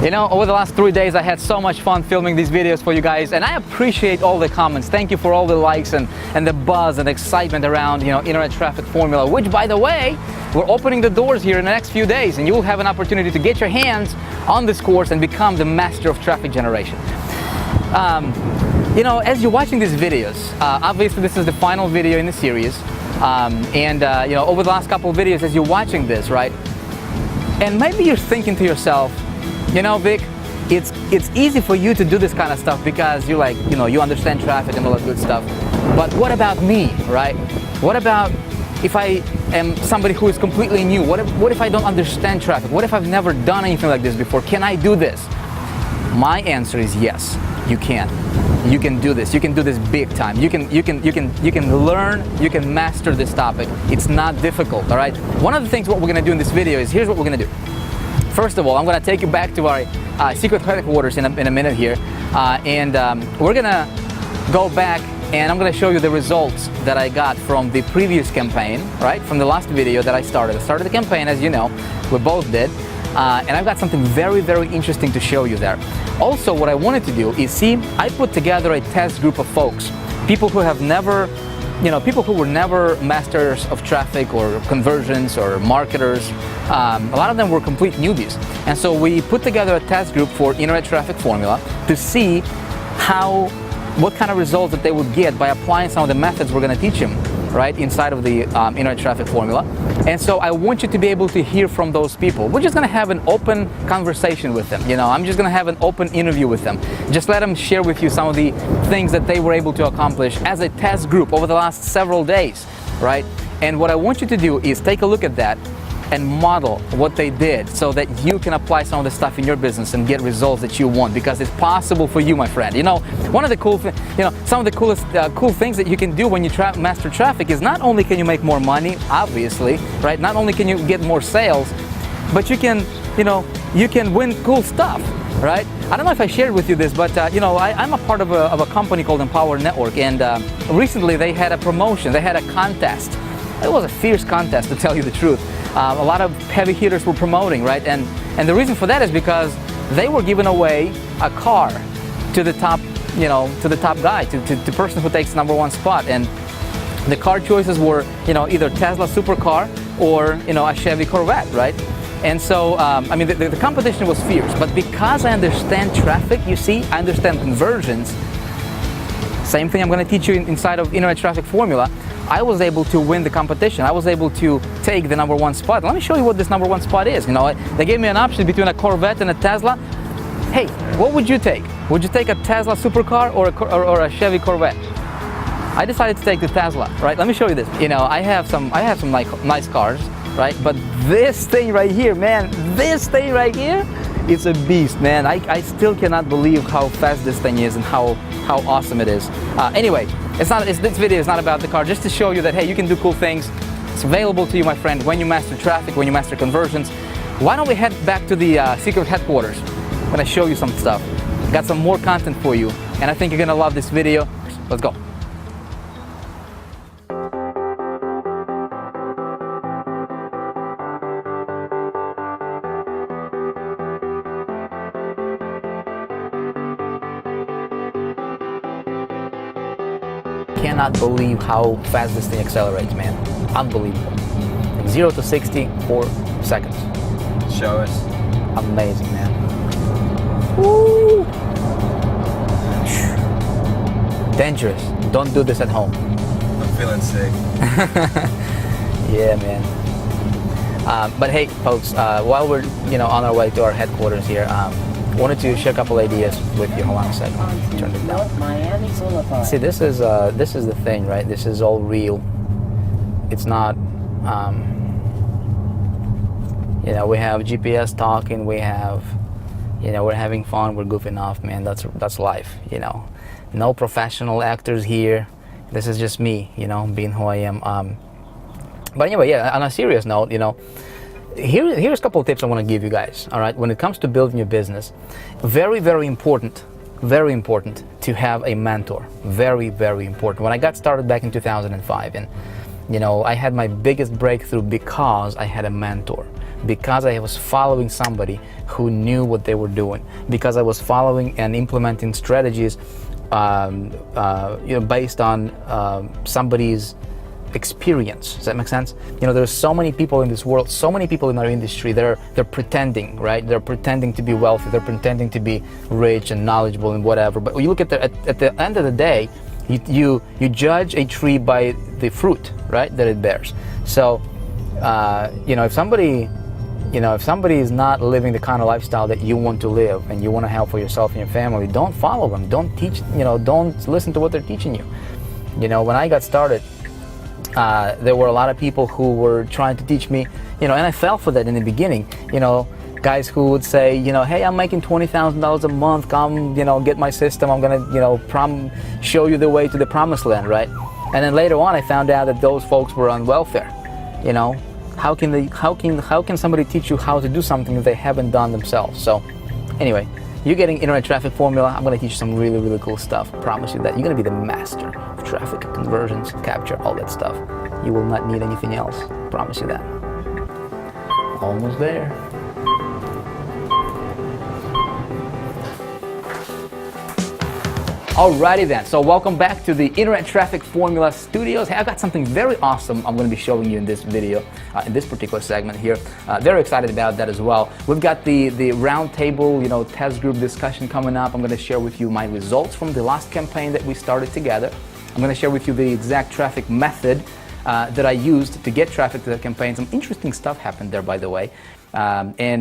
You know, over the last 3 days I had so much fun filming these videos for you guys, and I appreciate all the comments. Thank you for all the likes and the buzz and excitement around, you know, Internet Traffic Formula, which, by the way, we're opening the doors here in the next few days, and you'll have an opportunity to get your hands on this course and become the master of traffic generation. You know, as you're watching these videos, obviously this is the final video in the series, you know, over the last couple of videos as you're watching this, right, and maybe you're thinking to yourself, you know, Vic, it's easy for you to do this kind of stuff because you like, you know, you understand traffic and all that good stuff. But what about me, right? What about if I am somebody who is completely new? What if I don't understand traffic? What if I've never done anything like this before? Can I do this? My answer is yes, you can. You can do this. You can do this big time. You can learn, you can master this topic. It's not difficult, all right? One of the things what we're gonna do in this video is, here's what we're gonna do. First of all, I'm going to take you back to our secret headquarters in a minute here, we're going to go back and I'm going to show you the results that I got from the previous campaign, right? From the last video that I started. I started the campaign, as you know, we both did, and I've got something very, very interesting to show you there. Also, what I wanted to do is, see, I put together a test group of folks, people who have never, you know, people who were never masters of traffic or conversions or marketers. A lot of them were complete newbies. And so we put together a test group for Internet Traffic Formula to see what kind of results that they would get by applying some of the methods we're going to teach them, right, inside of the Internet Traffic Formula. And so I want you to be able to hear from those people. We're just going to have an open conversation with them. You know, I'm just going to have an open interview with them. Just let them share with you some of the things that they were able to accomplish as a test group over the last several days, right? And what I want you to do is take a look at that and model what they did so that you can apply some of the stuff in your business and get results that you want, because it's possible for you, my friend. You know, one of the cool things, you know, some of the coolest cool things that you can do when you master traffic is not only can you make more money, obviously, right? Not only can you get more sales, but you can, you know, you can win cool stuff, right? I don't know if I shared with you this, but you know, I'm a part of a company called Empower Network, and recently they had a promotion, they had a contest. It was a fierce contest, to tell you the truth. A lot of heavy hitters were promoting, right? And the reason for that is because they were giving away a car to the top, you know, to the top guy, to the person who takes #1 spot. And the car choices were, you know, either Tesla supercar or, you know, a Chevy Corvette, right? And so, I mean, the competition was fierce. But because I understand traffic, you see, I understand conversions. Same thing I'm going to teach you inside of Internet Traffic Formula. I was able to win the competition. I was able to take the #1 spot. Let me show you what this #1 spot is. You know, they gave me an option between a Corvette and a Tesla. Hey, what would you take? Would you take a Tesla supercar or a Chevy Corvette? I decided to take the Tesla, right? Let me show you this. You know, I have some like nice cars, right? But this thing right here, man, this thing right here, it's a beast, man. I still cannot believe how fast this thing is and how awesome it is. Anyway, this video is not about the car, just to show you that, hey, you can do cool things. It's available to you, my friend, when you master traffic, when you master conversions. Why don't we head back to the secret headquarters? I'm gonna show you some stuff. Got some more content for you, and I think you're gonna love this video. Let's go. Cannot believe how fast this thing accelerates, man. Unbelievable. Like 0 to 60, 4 seconds. Show us. Amazing, man. Woo! Dangerous. Don't do this at home. I'm feeling sick. Yeah, man. But hey, folks, while we're, you know, on our way to our headquarters here, wanted to share a couple ideas with you. Hold on a second. Turn it down. See, this is the thing, right? This is all real. It's not, you know, we have GPS talking. We have, you know, we're having fun. We're goofing off, man. That's life, you know. No professional actors here. This is just me, you know, being who I am. But anyway, yeah. On a serious note, you know. Here's a couple of tips I want to give you guys, all right? When it comes to building your business, very, very important to have a mentor. Very, very important. When I got started back in 2005, and, you know, I had my biggest breakthrough because I had a mentor. because I was following somebody who knew what they were doing, because I was following and implementing strategies based on somebody's experience. Does that make sense? There's so many people in this world, so many people in our industry, they're pretending, right? They're pretending to be wealthy, they're pretending to be rich and knowledgeable and whatever. But when you look at the end of the day, you judge a tree by the fruit, right, that it bears. So, if somebody is not living the kind of lifestyle that you want to live and you want to have for yourself and your family, don't follow them. Don't teach, don't listen to what they're teaching you. When I got started, there were a lot of people who were trying to teach me, and I fell for that in the beginning. Guys who would say, hey, I'm making $20,000 a month. Come, get my system. I'm gonna, show you the way to the promised land, right? And then later on, I found out that those folks were on welfare. How can somebody teach you how to do something if they haven't done themselves? So, anyway, you're getting Internet Traffic Formula. I'm going to teach you some really, really cool stuff. I promise you that. You're going to be the master of traffic, conversions, capture, all that stuff. You will not need anything else. I promise you that. Almost there. Alrighty then, so welcome back to the Internet Traffic Formula Studios. Hey, I've got something very awesome I'm going to be showing you in this video, in this particular segment here. Very excited about that as well. We've got the roundtable, test group discussion coming up. I'm going to share with you my results from the last campaign that we started together. I'm going to share with you the exact traffic method that I used to get traffic to that campaign. Some interesting stuff happened there, by the way. We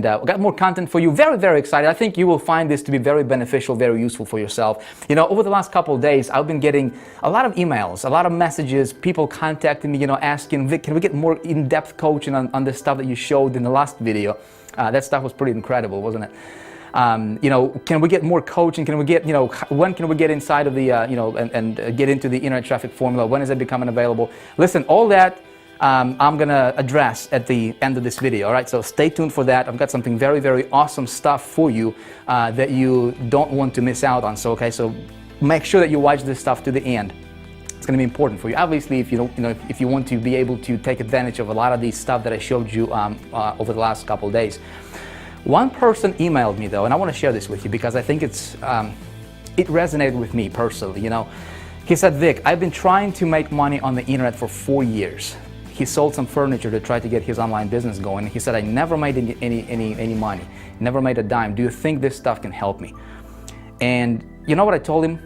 got more content for you. Very, very excited. I think you will find this to be very beneficial, very useful for yourself. Over the last couple of days, I've been getting a lot of emails, a lot of messages, people contacting me, asking, Vic, can we get more in-depth coaching on the stuff that you showed in the last video? That stuff was pretty incredible, wasn't it? Can we get more coaching? Can we get, when can we get inside of the, and get into the Internet Traffic Formula? When is it becoming available? Listen, all that I'm going to address at the end of this video, all right? So stay tuned for that. I've got something very, very awesome stuff for you that you don't want to miss out on. So make sure that you watch this stuff to the end. It's going to be important for you. Obviously, if you want to be able to take advantage of a lot of these stuff that I showed you over the last couple of days. One person emailed me though, and I want to share this with you because I think it resonated with me personally. He said, Vic, I've been trying to make money on the internet for 4 years. He sold some furniture to try to get his online business going. He said, I never made any money, never made a dime. Do you think this stuff can help me? And you know what I told him?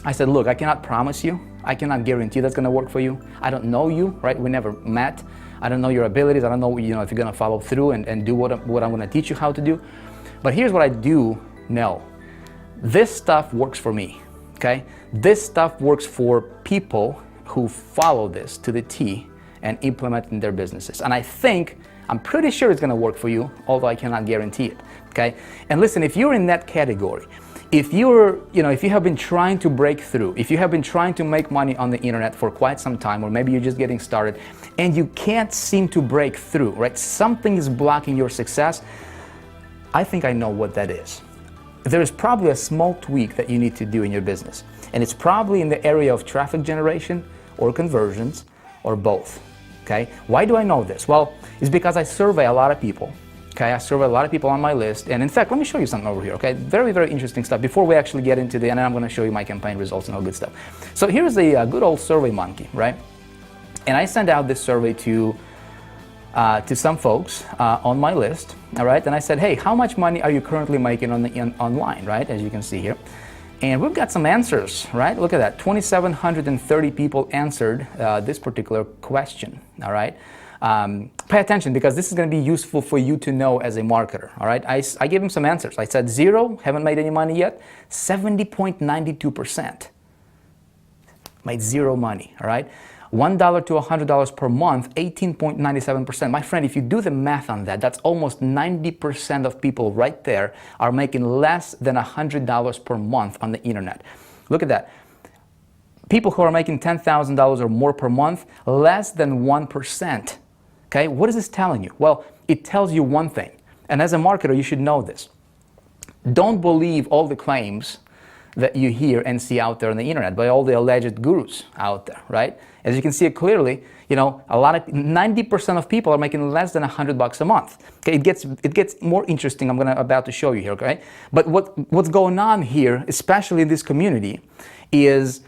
I said, look, I cannot promise you. I cannot guarantee that's going to work for you. I don't know you, right? We never met. I don't know your abilities. I don't know, if you're going to follow through and do what I'm going to teach you how to do. But here's what I do know. This stuff works for me, okay? This stuff works for people who follow this to the T and implement in their businesses. And I'm pretty sure it's going to work for you, although I cannot guarantee it, okay? And listen, if you're in that category, if if you have been trying to break through, if you have been trying to make money on the internet for quite some time, or maybe you're just getting started and you can't seem to break through, right? Something is blocking your success. I think I know what that is. There is probably a small tweak that you need to do in your business. And it's probably in the area of traffic generation or conversions or both, okay? Why do I know this? Well, it's because I survey a lot of people. Okay, I survey a lot of people on my list, and in fact, let me show you something over here, okay? Very, very interesting stuff. Before we actually get into and I'm going to show you my campaign results and all good stuff. So here's a good old Survey Monkey, right? And I sent out this survey to some folks on my list, all right? And I said, hey, how much money are you currently making online, right? As you can see here. And we've got some answers, right? Look at that, 2,730 people answered this particular question, all right? Pay attention because this is going to be useful for you to know as a marketer, all right? I gave him some answers. I said 0, haven't made any money yet. 70.92% made 0 money, all right? $1 to $100 per month, 18.97%. My friend, if you do the math on that, that's almost 90% of people right there are making less than $100 per month on the internet. Look at that. People who are making $10,000 or more per month, less than 1%. Okay, what is this telling you? Well, it tells you one thing, and as a marketer, you should know this. Don't believe all the claims that you hear and see out there on the internet by all the alleged gurus out there, right? As you can see it clearly, 90% of people are making less than $100 a month. Okay, it gets more interesting. I'm about to show you here, okay? But what's going on here, especially in this community, is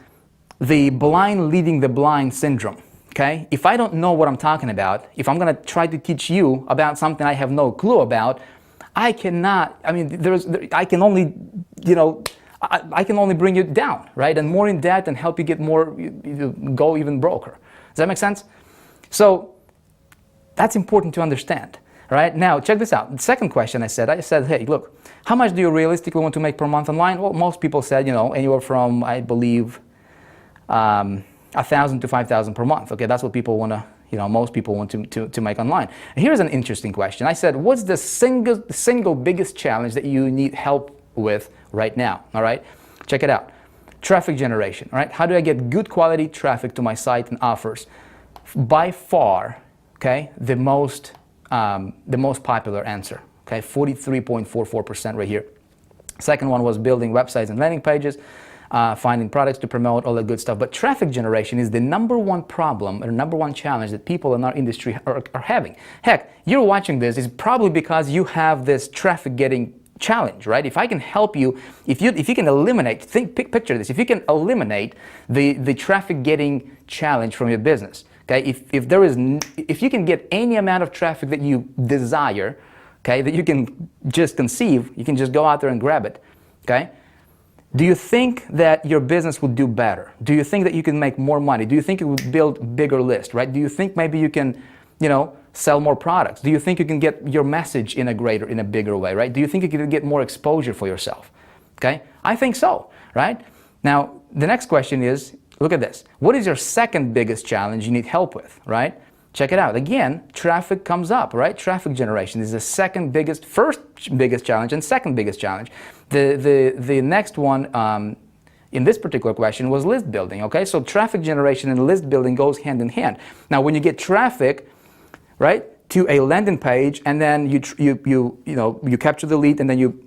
the blind leading the blind syndrome. Okay? If I don't know what I'm talking about, if I'm going to try to teach you about something I have no clue about, I can only bring you down, right? And more in debt and help you get more, go even broker. Does that make sense? So that's important to understand, right? Now, check this out. The second question I said, hey, look, how much do you realistically want to make per month online? Well, most people said, anywhere from, I believe, 1,000 to 5,000 per month. Okay, that's what people want to, most people want to make online. And here's an interesting question. I said, what's the single biggest challenge that you need help with right now? All right, check it out. Traffic generation. All right, how do I get good quality traffic to my site and offers? By far, okay, the most popular answer. Okay, 43.44% right here. Second one was building websites and landing pages. Finding products to promote, all that good stuff. But traffic generation is the number one problem or number one challenge that people in our industry are having. Heck, you're watching this is probably because you have this traffic getting challenge, right? If I can help you, if you can eliminate, picture this, if you can eliminate the traffic getting challenge from your business, okay? If you can get any amount of traffic that you desire, okay, that you can just conceive, you can just go out there and grab it, okay? Do you think that your business would do better? Do you think that you can make more money? Do you think it would build bigger list, right? Do you think maybe you can, sell more products? Do you think you can get your message in a bigger way, right? Do you think you can get more exposure for yourself? Okay? I think so, right? Now, the next question is, look at this. What is your second biggest challenge you need help with, right? Check it out. Again, traffic comes up, right? Traffic generation is the first biggest challenge and second biggest challenge. The next one in this particular question was list building, okay? So traffic generation and list building goes hand in hand. Now, when you get traffic, right, to a landing page and then you capture the lead and then you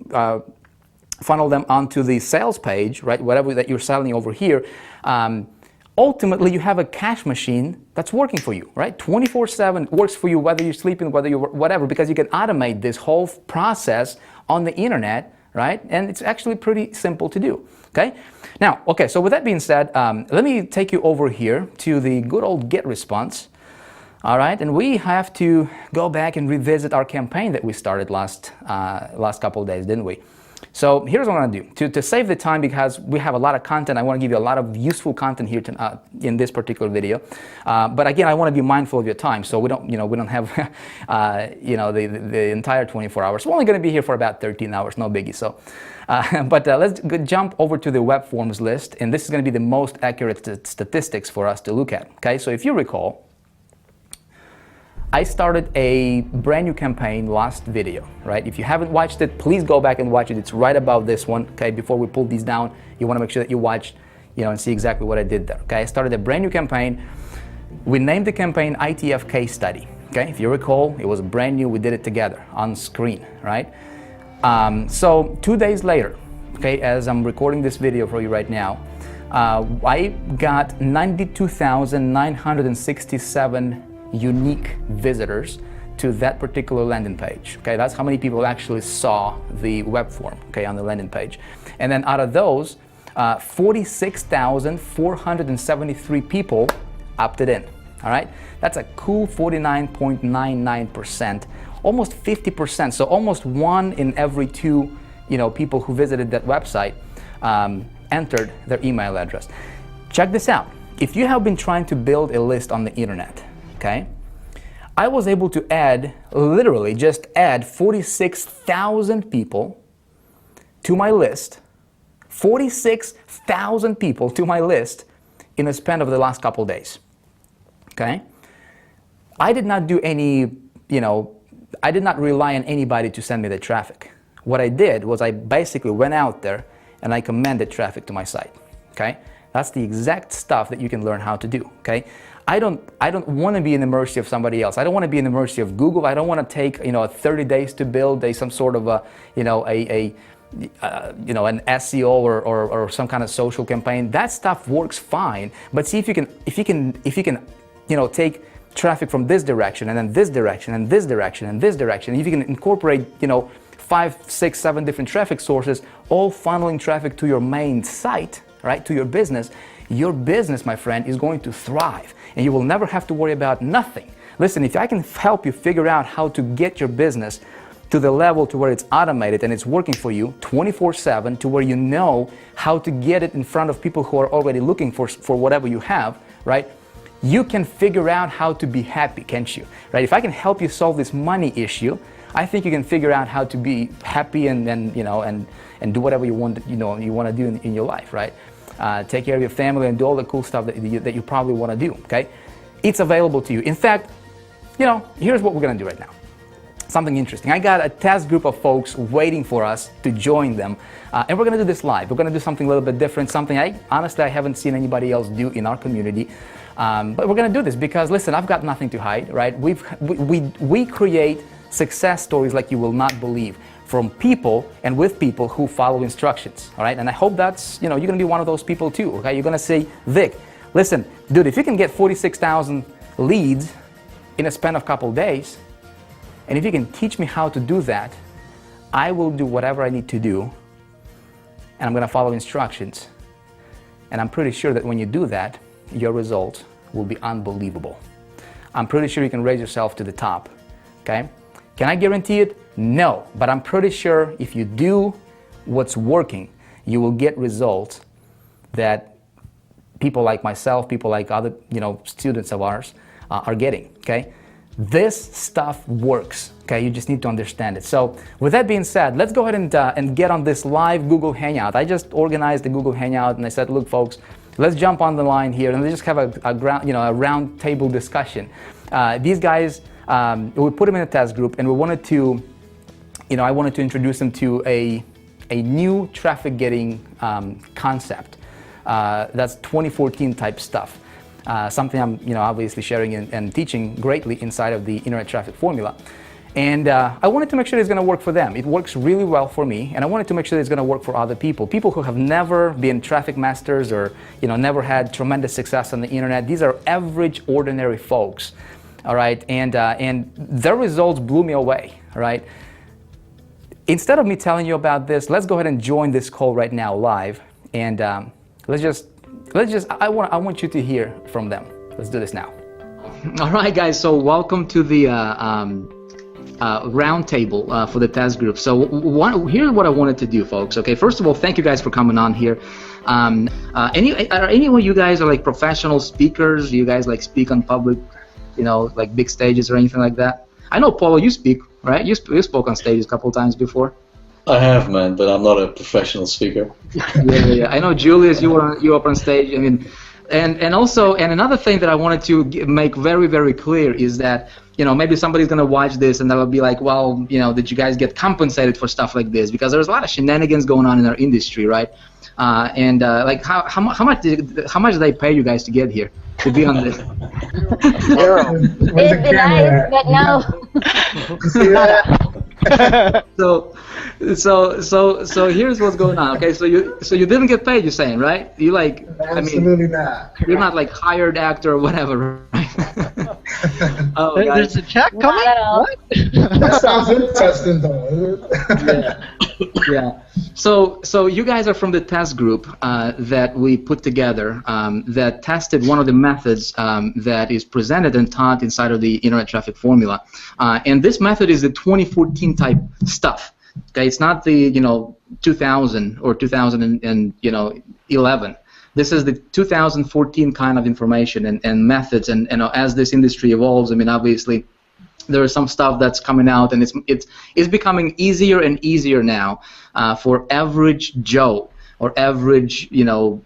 funnel them onto the sales page, right, whatever that you're selling over here, ultimately, you have a cash machine that's working for you, right? 24/7 works for you, whether you're sleeping, whether you're whatever, because you can automate this whole process on the internet, right? And it's actually pretty simple to do, okay? Now, okay, so with that being said, let me take you over here to the good old GetResponse, all right? And we have to go back and revisit our campaign that we started last couple of days, didn't we? So here's what I'm going to do. To save the time, because we have a lot of content, I want to give you a lot of useful content here in this particular video. But again, I want to be mindful of your time, so we don't have the entire 24 hours. We're only going to be here for about 13 hours, no biggie. So, but let's jump over to the web forms list, and this is going to be the most accurate statistics for us to look at. Okay, so if you recall, I started a brand new campaign last video, right? If you haven't watched it, please go back and watch it. It's right above this one, okay? Before we pull these down, you want to make sure that you watch, and see exactly what I did there, okay? I started a brand new campaign. We named the campaign ITF Case Study, okay? If you recall, it was brand new. We did it together on screen, right? So 2 days later, okay, as I'm recording this video for you right now, I got 92,967 unique visitors to that particular landing page. Okay, that's how many people actually saw the web form, okay, on the landing page. And then out of those, 46,473 people opted in. All right, that's a cool 49.99%, almost 50%. So almost 1 in every 2, people who visited that website entered their email address. Check this out. If you have been trying to build a list on the internet, okay, I was able to literally just add 46,000 people to my list, 46,000 people to my list in the span of the last couple days, okay? I did not do any, I did not rely on anybody to send me the traffic. What I did was I basically went out there and I commanded traffic to my site, okay? That's the exact stuff that you can learn how to do, okay? I don't want to be in the mercy of somebody else. I don't want to be in the mercy of Google. I don't want to take 30 days to build some sort of a you know, an SEO or some kind of social campaign. That stuff works fine. But see if you can, you know, take traffic from this direction and then this direction and this direction and this direction. And if you can incorporate, you know, 5, 6, 7 different traffic sources, all funneling traffic to your main site, right, to your business, my friend, is going to thrive, and you will never have to worry about nothing. Listen, if I can help you figure out how to get your business to the level to where it's automated and it's working for you 24/7, to where you know how to get it in front of people who are already looking for whatever you have, right? You can figure out how to be happy, can't you? Right? If I can help you solve this money issue, I think you can figure out how to be happy and you know, and do whatever you want, you know, you want to do in your life, right? Take care of your family and do all the cool stuff that you probably want to do, okay? It's available to you. In fact, you know, here's what we're going to do right now. Something interesting. I got a test group of folks waiting for us to join them, and we're going to do this live. We're going to do something a little bit different, something honestly I haven't seen anybody else do in our community. But we're going to do this because, listen, I've got nothing to hide, right? We create success stories like you will not believe, from people and with people who follow instructions, all right? And I hope that's, you know, you're going to be one of those people too, okay? You're going to say, Vic, listen, dude, if you can get 46,000 leads in a span of a couple days, and if you can teach me how to do that, I will do whatever I need to do, and I'm going to follow instructions. And I'm pretty sure that when you do that, your results will be unbelievable. I'm pretty sure you can raise yourself to the top, okay? Can I guarantee it? No, but I'm pretty sure if you do what's working, you will get results that people like myself, people like other, you know, students of ours are getting, okay? This stuff works, okay? You just need to understand it. So with that being said, let's go ahead and get on this live Google Hangout. I just organized the Google Hangout and I said, look, folks, let's jump on the line here and let's just have a round table discussion. These guys, we put them in a test group, and we wanted to, you know, I wanted to introduce them to a new traffic getting concept. That's 2014 type stuff. Something I'm, you know, obviously sharing and teaching greatly inside of the Internet Traffic Formula. And I wanted to make sure it's going to work for them. It works really well for me, and I wanted to make sure it's going to work for other people. People who have never been traffic masters or, you know, never had tremendous success on the internet. These are average, ordinary folks, all right? And their results blew me away, all right? Instead of me telling you about this, let's go ahead and join this call right now live, and I want you to hear from them. Let's do this now. All right, guys. So welcome to the roundtable for the test group. So here's what I wanted to do, folks. Okay, first of all, thank you guys for coming on here. Are any of you guys are like professional speakers? Do you guys like speak on public, you know, like big stages or anything like that? I know, Paulo, you speak, right? You spoke on stages a couple of times before. I have, man, but I'm not a professional speaker. Yeah. I know, Julius, you were up on stage. I mean, and also, and another thing that I wanted to make very, very clear is that, you know, maybe somebody's gonna watch this and they'll be like, well, you know, did you guys get compensated for stuff like this? Because there's a lot of shenanigans going on in our industry, right? Like how much did they pay you guys to get here, to be on this? Zero. It'd be nice, but no. So here's what's going on. Okay, so you didn't get paid, you're saying, right? You like, Absolutely not. You're not like hired actor or whatever, right? Oh, there's a check coming? What? That sounds interesting, though. Yeah. So you guys are from the test group that we put together that tested one of the methods that is presented and taught inside of the Internet Traffic Formula, and this method is the 2014 type stuff. Okay, it's not the 2000 or 2011. This is the 2014 kind of information and methods, and as this industry evolves, I mean, obviously there is some stuff that's coming out, and it's becoming easier and easier now for average Joe or average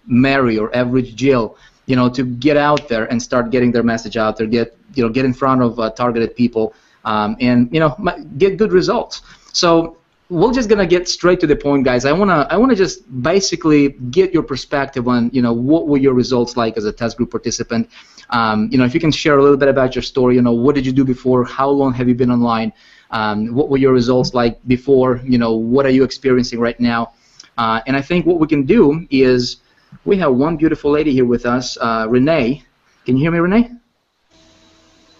Mary or average Jill to get out there and start getting their message out there, get in front of targeted people, and get good results. So we're just gonna get straight to the point, guys. I wanna just basically get your perspective on what were your results like as a test group participant. If you can share a little bit about your story. What did you do before? How long have you been online? What were your results like before? What are you experiencing right now? And I think what we can do is we have one beautiful lady here with us, Renee. Can you hear me, Renee?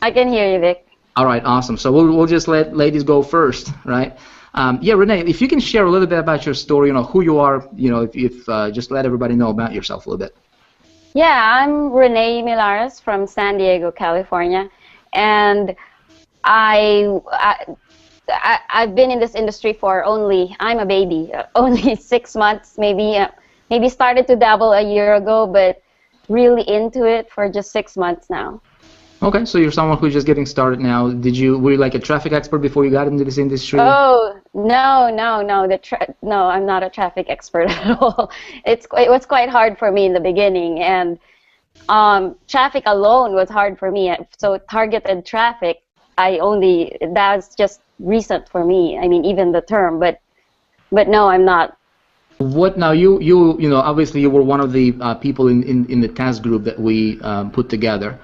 I can hear you, Vic. All right, awesome. So we'll just let ladies go first, right? Yeah, Renee, if you can share a little bit about your story, who you are, if just let everybody know about yourself a little bit. Yeah, I'm Renee Milares from San Diego, California, and I've been in this industry for I'm a baby, only 6 months, maybe started to dabble a year ago, but really into it for just 6 months now. Okay, so you're someone who's just getting started now. Were you like a traffic expert before you got into this industry? Oh, no, I'm not a traffic expert at all. It was quite hard for me in the beginning, and traffic alone was hard for me. So targeted traffic, that's just recent for me. I mean, even the term, but no, I'm not. What now? You obviously you were one of the people in the task group that we put together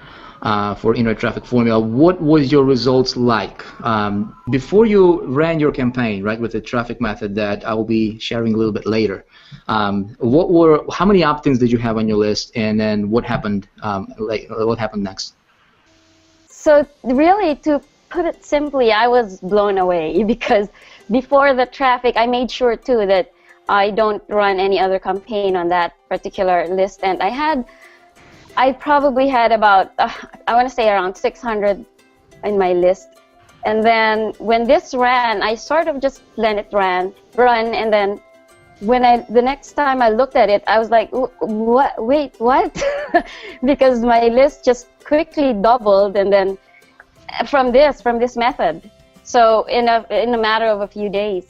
for Internet Traffic Formula. What was your results like before you ran your campaign, right, with the traffic method that I will be sharing a little bit later? How many opt-ins did you have on your list, and then what happened? What happened next? So really, to put it simply, I was blown away because before the traffic, I made sure too that I don't run any other campaign on that particular list, and I probably had about, I want to say around 600 in my list. And then when this ran, I sort of just let it run, and then the next time I looked at it, I was like, what? Wait, what? Because my list just quickly doubled, and then from this method. So in a matter of a few days.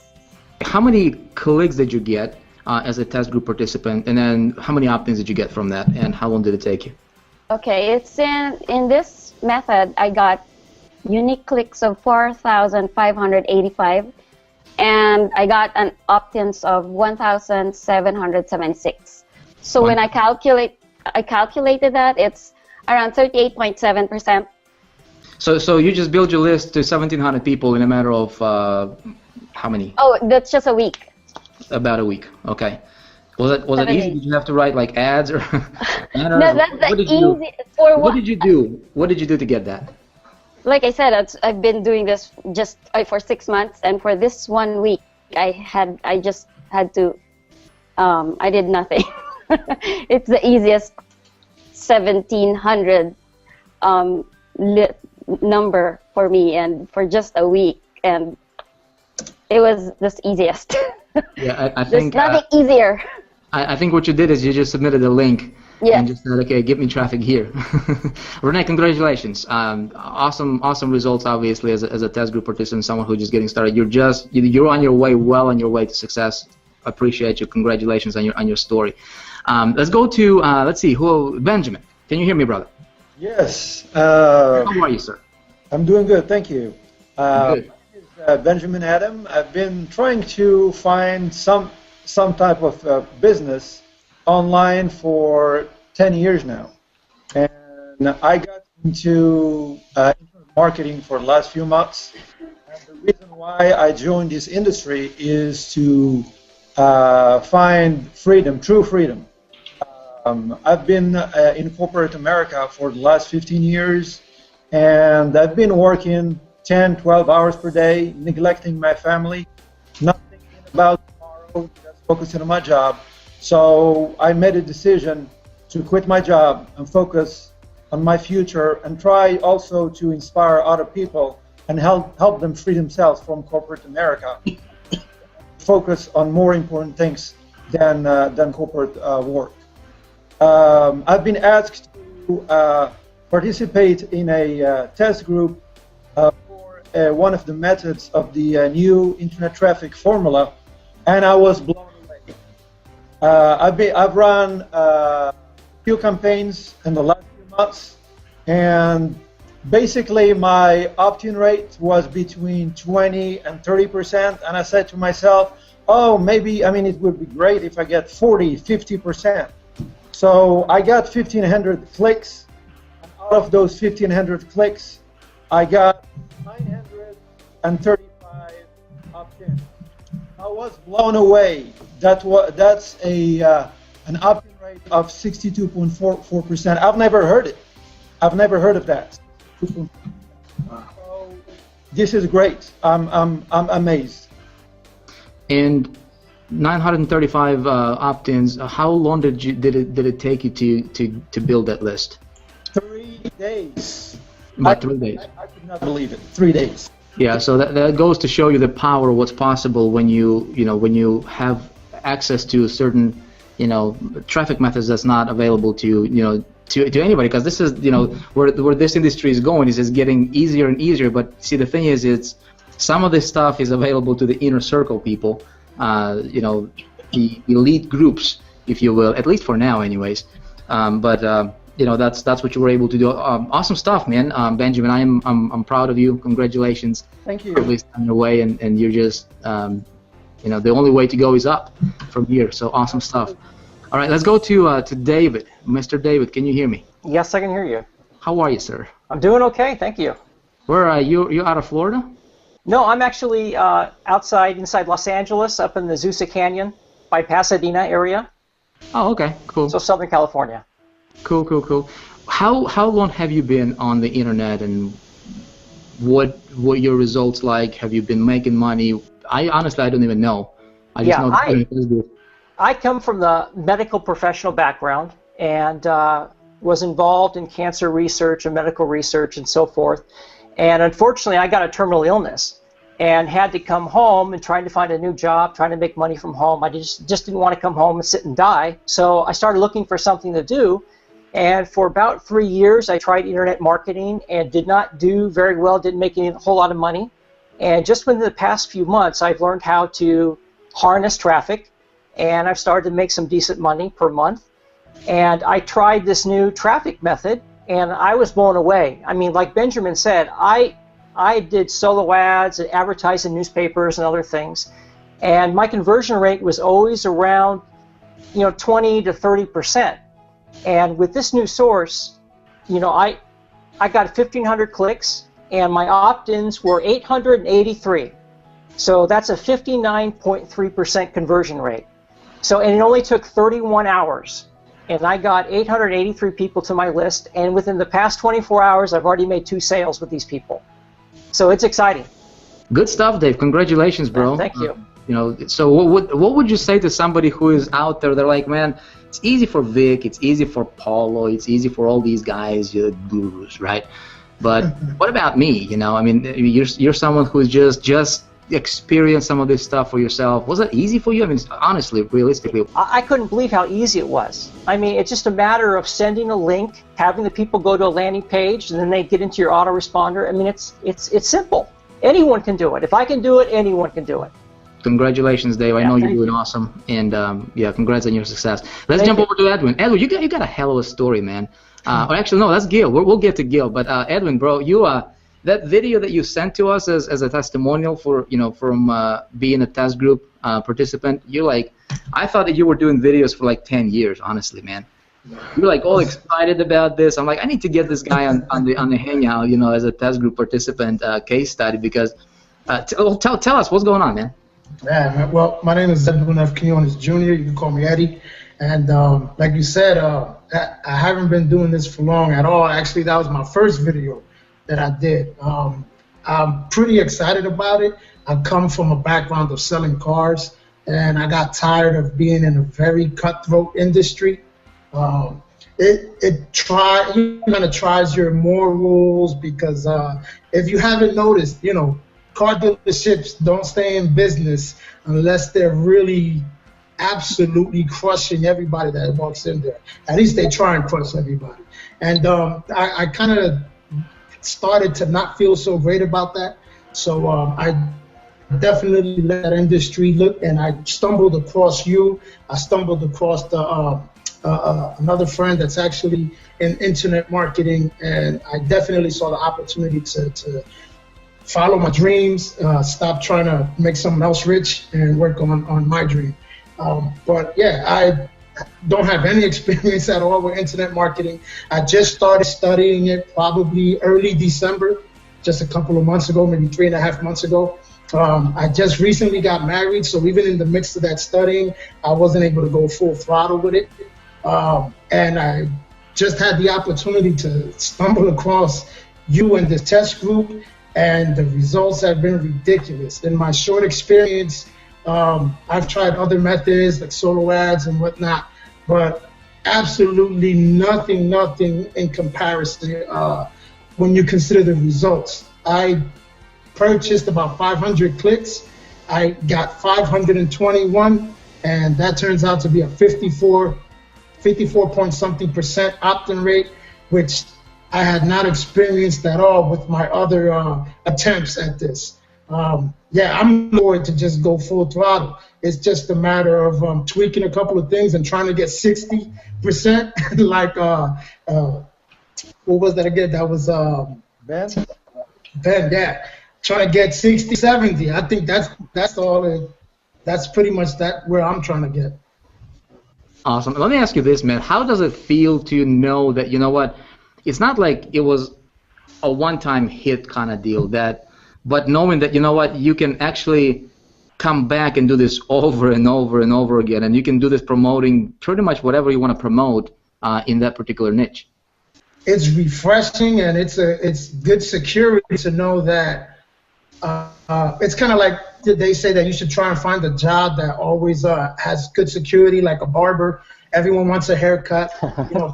How many clicks did you get as a test group participant, and then how many opt-ins did you get from that, and how long did it take you? Okay, it's in this method I got unique clicks of 4,585, and I got an opt-ins of 1,776. So when I calculated that, it's around 38.7%. So you just build your list to 1,700 people in a matter of how many? Oh, that's just a week. About a week. Okay. Was it easy? Did you have to write like ads or banners? No, that's easy. What did you do? What did you do to get that? Like I said, I've been doing this just for 6 months, and for this 1 week, I just had to. I did nothing. It's the easiest 1,700 number for me, and for just a week, and it was the easiest. Yeah, I think there's nothing easier. I think what you did is you just submitted a link. Yeah. And just said, okay, give me traffic here. Renee, congratulations. Awesome results, obviously, as a test group participant, someone who's just getting started. You're on your way, well on your way to success. Appreciate you. Congratulations on your story. Let's go to let's see, Benjamin. Can you hear me, brother? Yes. How are you, sir? I'm doing good, thank you. Good. My name is Benjamin Adam. I've been trying to find some type of business online for 10 years now, and I got into internet marketing for the last few months. And the reason why I joined this industry is to find freedom, true freedom. I've been in corporate America for the last 15 years, and I've been working 10, 12 hours per day, neglecting my family, not thinking about tomorrow, just focusing on my job. So I made a decision to quit my job and focus on my future, and try also to inspire other people and help them free themselves from corporate America. Focus on more important things than corporate work. I've been asked to participate in a test group for one of the methods of the new Internet Traffic Formula, and I was blown away. I've run a few campaigns in the last few months, and basically my opt-in rate was between 20 and 30%, and I said to myself, oh, maybe, it would be great if I get 40, 50%. So I got 1,500 clicks, and out of those 1,500 clicks, I got 135 opt-ins. I was blown away. That's an opt-in rate of 62.44%. I've never heard it. I've never heard of that. So this is great. I'm amazed. And 935 opt-ins. How long did it take you to build that list? 3 days. About 3 days. I could not believe it. 3 days. Yeah, so that goes to show you the power of what's possible when you have access to certain traffic methods that's not available to to anybody, because this is where this industry is going, is getting easier and easier. But see, the thing is, it's some of this stuff is available to the inner circle people, the elite groups, if you will, at least for now, anyways. That's what you were able to do. Awesome stuff, man. Benjamin, I'm proud of you. Congratulations. Thank you. At least on your way, and you're just the only way to go is up from here. So awesome stuff. All right, let's go to David. Mr. David, can you hear me? Yes, I can hear you. How are you, sir? I'm doing okay, thank you. Where are you? You out of Florida? No, I'm actually inside Los Angeles, up in the Azusa Canyon by Pasadena area. Oh, okay, cool. So Southern California. Cool. How long have you been on the internet, and what your results like? Have you been making money? I honestly don't even know. I just know I come from the medical professional background and was involved in cancer research and medical research and so forth. And unfortunately, I got a terminal illness and had to come home and trying to find a new job, trying to make money from home. I just didn't want to come home and sit and die. So I started looking for something to do. And for about 3 years, I tried internet marketing and did not do very well, didn't make a whole lot of money. And just within the past few months, I've learned how to harness traffic, and I've started to make some decent money per month. And I tried this new traffic method, and I was blown away. I mean, like Benjamin said, I did solo ads and advertised in newspapers and other things, and my conversion rate was always around 20 to 30%. And with this new source, I got 1,500 clicks, and my opt-ins were 883. So that's a 59.3% conversion rate. So, and it only took 31 hours. And I got 883 people to my list, and within the past 24 hours, I've already made 2 sales with these people. So it's exciting. Good stuff, Dave. Congratulations, bro. Thank you. So what would you say to somebody who is out there? They're like, man, it's easy for Vic, it's easy for Paulo, it's easy for all these guys, gurus, right? But what about me? I mean, you're someone who's just experienced some of this stuff for yourself. Was it easy for you? I mean, honestly, realistically. I couldn't believe how easy it was. I mean, it's just a matter of sending a link, having the people go to a landing page, and then they get into your autoresponder. I mean, it's simple. Anyone can do it. If I can do it, anyone can do it. Congratulations, Dave. I know you're doing awesome, and congrats on your success. Let's jump over to Edwin. Edwin, you got a hell of a story, man. Or actually, no, that's Gil. We'll get to Gil. But Edwin, bro, you that video that you sent to us as a testimonial for from being a test group participant, you're like, I thought that you were doing videos for like 10 years, honestly, man. You're like all excited about this. I'm like, I need to get this guy on the hangout, as a test group participant case study, because tell us what's going on, man. Yeah, well, my name is Edwin F. Quinones Jr. You can call me Eddie. And like you said, I haven't been doing this for long at all. Actually, that was my first video that I did. I'm pretty excited about it. I come from a background of selling cars, and I got tired of being in a very cutthroat industry. It kind of tries your morals, because if you haven't noticed, car dealerships don't stay in business unless they're really absolutely crushing everybody that walks in there. At least they try and crush everybody. And I kind of started to not feel so great about that. So I definitely let that industry look, and I stumbled across you. I stumbled across another friend that's actually in internet marketing, and I definitely saw the opportunity to follow my dreams, stop trying to make someone else rich, and work on my dream. But yeah, I don't have any experience at all with internet marketing. I just started studying it probably early December, just a couple of months ago, maybe 3.5 months ago. I just recently got married, so even in the midst of that studying, I wasn't able to go full throttle with it. And I just had the opportunity to stumble across you and this test group, and the results have been ridiculous. In my short experience, I've tried other methods like solo ads and whatnot, but absolutely nothing in comparison when you consider the results. I purchased about 500 clicks. I got 521, and that turns out to be a 54 point something percent opt-in rate, which I had not experienced at all with my other attempts at this. Yeah, I'm going to just go full throttle. It's just a matter of tweaking a couple of things and trying to get 60%. Like, what was that again? That was Ben? Ben, yeah. Trying to get 60, 70. I think that's all. That's pretty much that where I'm trying to get. Awesome. Let me ask you this, man. How does it feel to know that, you know what, it's not like it was a one-time hit kind of deal, but knowing that, you know what, you can actually come back and do this over and over and over again, and you can do this promoting pretty much whatever you want to promote in that particular niche. It's refreshing, and it's good security to know that it's kind of like they say that you should try and find a job that always has good security, like a barber. Everyone wants a haircut,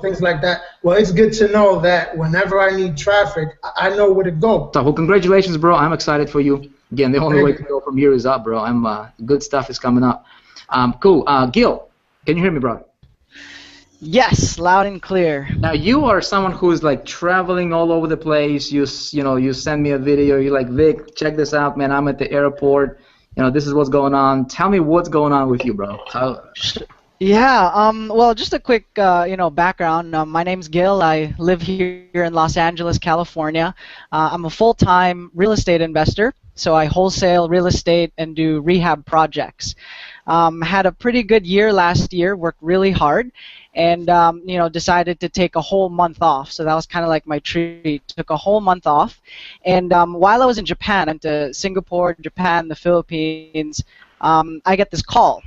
things like that. Well, it's good to know that whenever I need traffic, I know where to go. So, well, congratulations, bro. I'm excited for you. Again, the only way to go from here is up, bro. Good stuff is coming up. Cool. Gil, can you hear me, bro? Yes, loud and clear. Now, you are someone who is like traveling all over the place. You send me a video. You're like, Vic, check this out, man. I'm at the airport. This is what's going on. Tell me what's going on with you, bro. Yeah, well, just a quick, background. My name's Gil. I live here in Los Angeles, California. I'm a full-time real estate investor, so I wholesale real estate and do rehab projects. Had a pretty good year last year, worked really hard, and, decided to take a whole month off. So that was kind of like my treat. Took a whole month off, and while I was in Japan, and to Singapore, Japan, the Philippines, I get this call.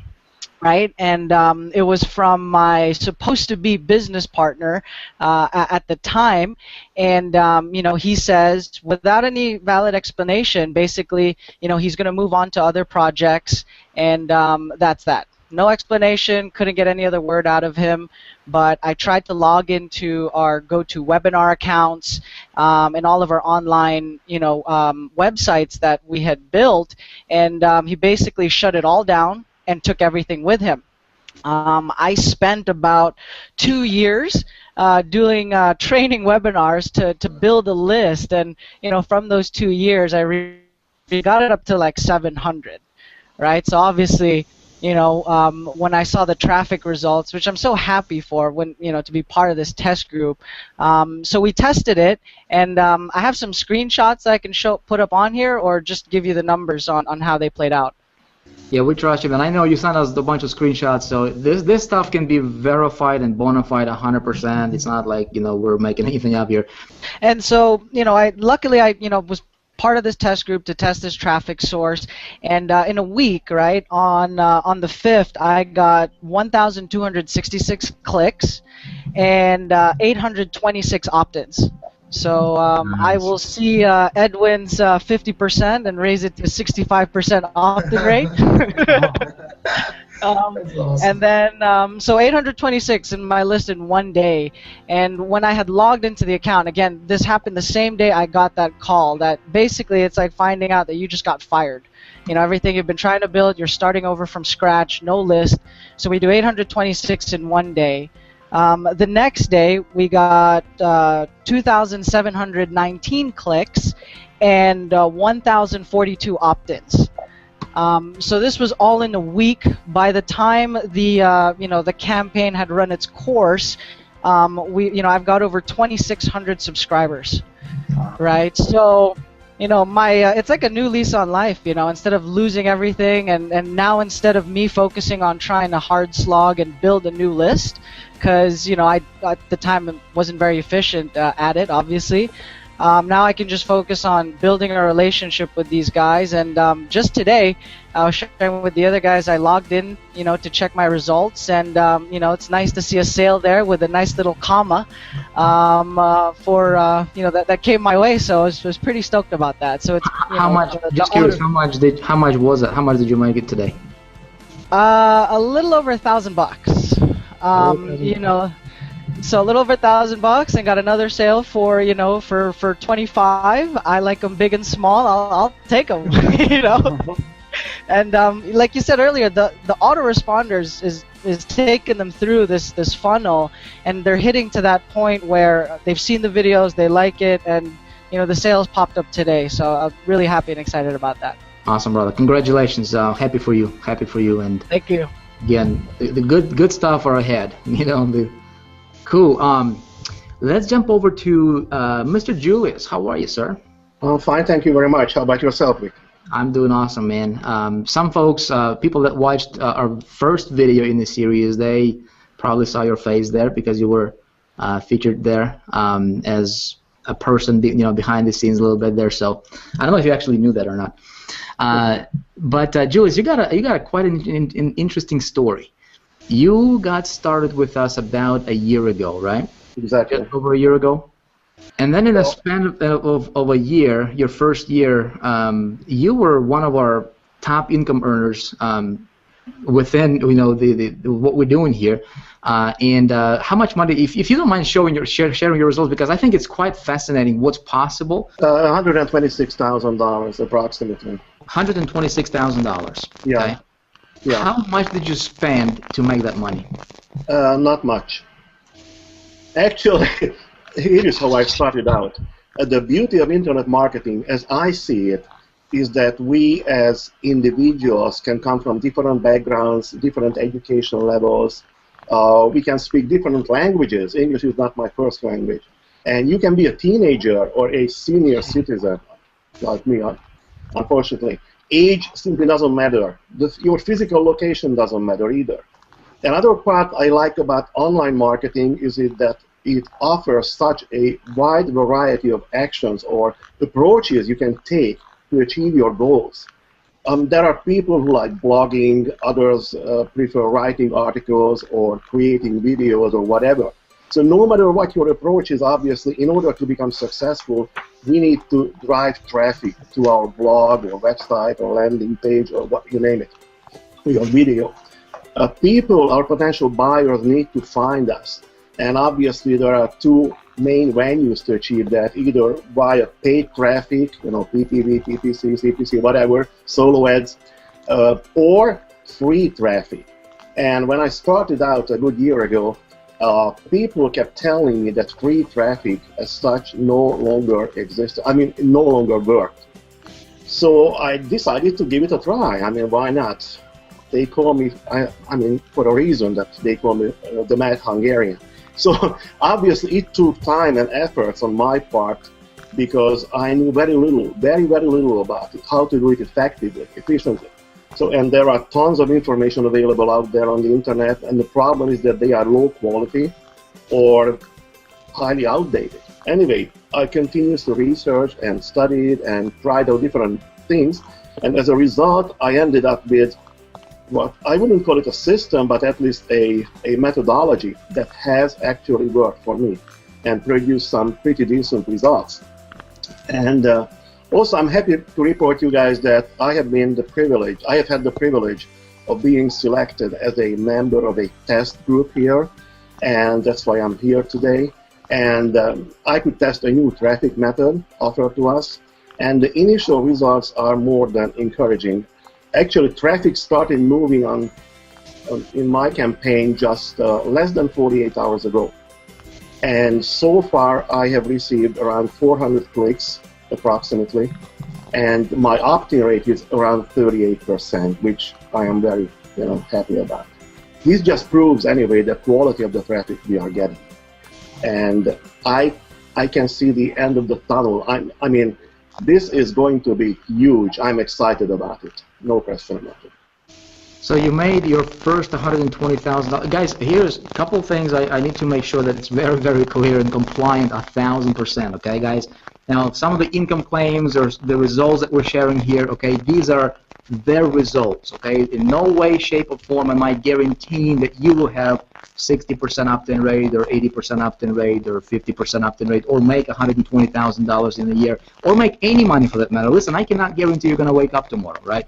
Right, and it was from my supposed-to-be business partner at the time, and he says, without any valid explanation, basically, he's going to move on to other projects, and that's that. No explanation, couldn't get any other word out of him, but I tried to log into our GoToWebinar accounts and all of our online, websites that we had built, and he basically shut it all down and took everything with him. I spent about 2 years doing training webinars to build a list, and from those 2 years, I got it up to like 700, right? So obviously, when I saw the traffic results, which I'm so happy for, when to be part of this test group. So we tested it, and I have some screenshots that I can put up on here, or just give you the numbers on how they played out. Yeah, we trust you, man. I know you sent us a bunch of screenshots, so this stuff can be verified and bona fide 100%. It's not like we're making anything up here. And so luckily I was part of this test group to test this traffic source, and in a week, right on the 5th, I got 1,266 clicks and 826 opt-ins. So Nice. I will see Edwin's 50% and raise it to 65% opt-in rate. And then, so 826 in my list in one day. And when I had logged into the account, again, this happened the same day I got that call, that basically it's like finding out that you just got fired. Everything you've been trying to build, you're starting over from scratch, no list. So we do 826 in one day. The next day, we got 2,719 clicks and 1,042 opt-ins. So this was all in a week. By the time the campaign had run its course, I've got over 2,600 subscribers, right? So it's like a new lease on life. Instead of losing everything, and now instead of me focusing on trying to hard slog and build a new list, because I at the time wasn't very efficient at it, obviously. Now I can just focus on building a relationship with these guys. And just today, I was sharing with the other guys. I logged in, to check my results, and it's nice to see a sale there with a nice little comma for that came my way. So I was pretty stoked about that. So it's how much? Just curious, how much was it? How much did you make it today? A little over $1,000. So a little over $1,000, and got another sale for for 25. I like them big and small. I'll take them. And like you said earlier, the autoresponders is taking them through this funnel, and they're hitting to that point where they've seen the videos, they like it, and the sales popped up today. So I'm really happy and excited about that. Awesome, brother. Congratulations. Happy for you. Happy for you. And thank you. Again, the good stuff are ahead. Cool. Let's jump over to Mr. Julius. How are you, sir? I'm fine, thank you very much. How about yourself, Vic? I'm doing awesome, man. Some folks, people that watched our first video in the series, they probably saw your face there because you were featured there as a person, behind the scenes a little bit there. So I don't know if you actually knew that or not. But Julius, you got a quite an interesting story. You got started with us about a year ago, right? Exactly. Just over a year ago. And then in a span of a year, your first year, you were one of our top income earners within what we're doing here. And how much money, if you don't mind sharing your results, because I think it's quite fascinating what's possible. $126,000 approximately. $126,000. Yeah. Okay? Yeah. How much did you spend to make that money? Not much. Actually, here is how I started out. The beauty of internet marketing, as I see it, is that we as individuals can come from different backgrounds, different educational levels. We can speak different languages. English is not my first language. And you can be a teenager or a senior citizen, like me, unfortunately. Age simply doesn't matter. Your physical location doesn't matter either. Another part I like about online marketing is that it offers such a wide variety of actions or approaches you can take to achieve your goals. There are people who like blogging, others prefer writing articles or creating videos or whatever. So no matter what your approach is, obviously, in order to become successful, we need to drive traffic to our blog or website or landing page or what you name it, your video. People, our potential buyers, need to find us. And obviously, there are two main venues to achieve that, either via paid traffic, PPV, PPC, CPC, whatever, solo ads, or free traffic. And when I started out a good year ago, people kept telling me that free traffic as such no longer existed. No longer worked. So I decided to give it a try. Why not? They call me, for a reason that they call me the Mad Hungarian. So obviously it took time and efforts on my part because I knew very little, very, very little about it, how to do it effectively, efficiently. And there are tons of information available out there on the internet, and the problem is that they are low quality or highly outdated. Anyway, I continuously researched and studied and tried out different things, and as a result, I ended up with what I wouldn't call it a system, but at least a methodology that has actually worked for me and produced some pretty decent results. And also, I'm happy to report you guys that I have had the privilege of being selected as a member of a test group here, and that's why I'm here today. And I could test a new traffic method offered to us, and the initial results are more than encouraging. Actually, traffic started moving on in my campaign just less than 48 hours ago. And so far, I have received around 400 clicks, approximately, and my opt-in rate is around 38%, which I am very happy about. This just proves, anyway, the quality of the traffic we are getting. And I can see the end of the tunnel. This is going to be huge. I'm excited about it. No question about it. So you made your first $120,000. Guys, here's a couple things I need to make sure that it's very, very clear and compliant 1,000%. Okay, guys? Now, some of the income claims or the results that we're sharing here, okay, these are their results, okay? In no way, shape, or form am I guaranteeing that you will have 60% opt-in rate or 80% opt-in rate or 50% opt-in rate or make $120,000 in a year or make any money for that matter. Listen, I cannot guarantee you're going to wake up tomorrow, right?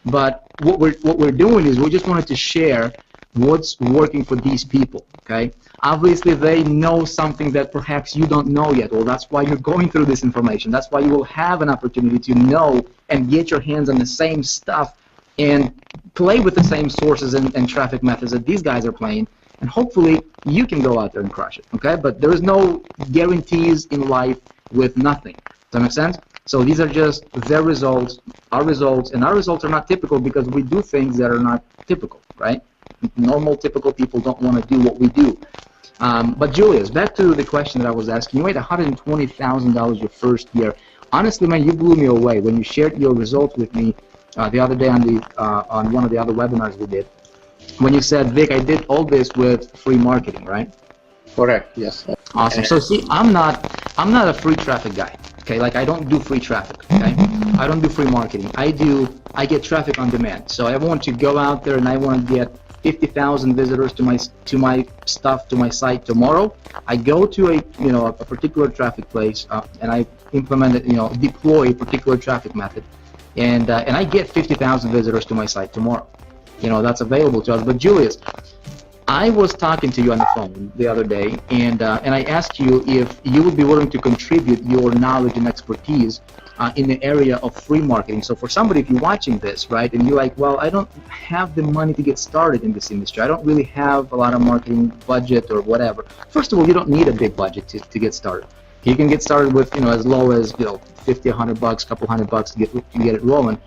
But what we're doing is we just wanted to share what's working for these people, okay? Obviously, they know something that perhaps you don't know yet. Well, that's why you're going through this information. That's why you will have an opportunity to know and get your hands on the same stuff and play with the same sources and traffic methods that these guys are playing. And hopefully, you can go out there and crush it, okay? But there is no guarantees in life with nothing. Does that make sense? So these are just their results, and our results are not typical because we do things that are not typical, right? Normal, typical people don't want to do what we do. But Julius, back to the question that I was asking. You made $120,000 your first year. Honestly, man, you blew me away when you shared your results with me the other day on one of the other webinars we did. When you said, Vic, I did all this with free marketing, right? Correct. Yes. Awesome. So see, I'm not a free traffic guy. Okay, like I don't do free traffic. Okay, I don't do free marketing. I get traffic on demand. So I want to go out there and I want to get 50,000 visitors to my stuff, to my site tomorrow. I go to a particular traffic place and I implement it, deploy a particular traffic method, and I get 50,000 visitors to my site tomorrow. That's available to us. But Julius, I was talking to you on the phone the other day, and I asked you if you would be willing to contribute your knowledge and expertise in the area of free marketing. So for somebody, if you're watching this, right, and you're like, well, I don't have the money to get started in this industry. I don't really have a lot of marketing budget or whatever. First of all, you don't need a big budget to get started. You can get started with, as low as, $50, $100, couple $100 to get it rolling.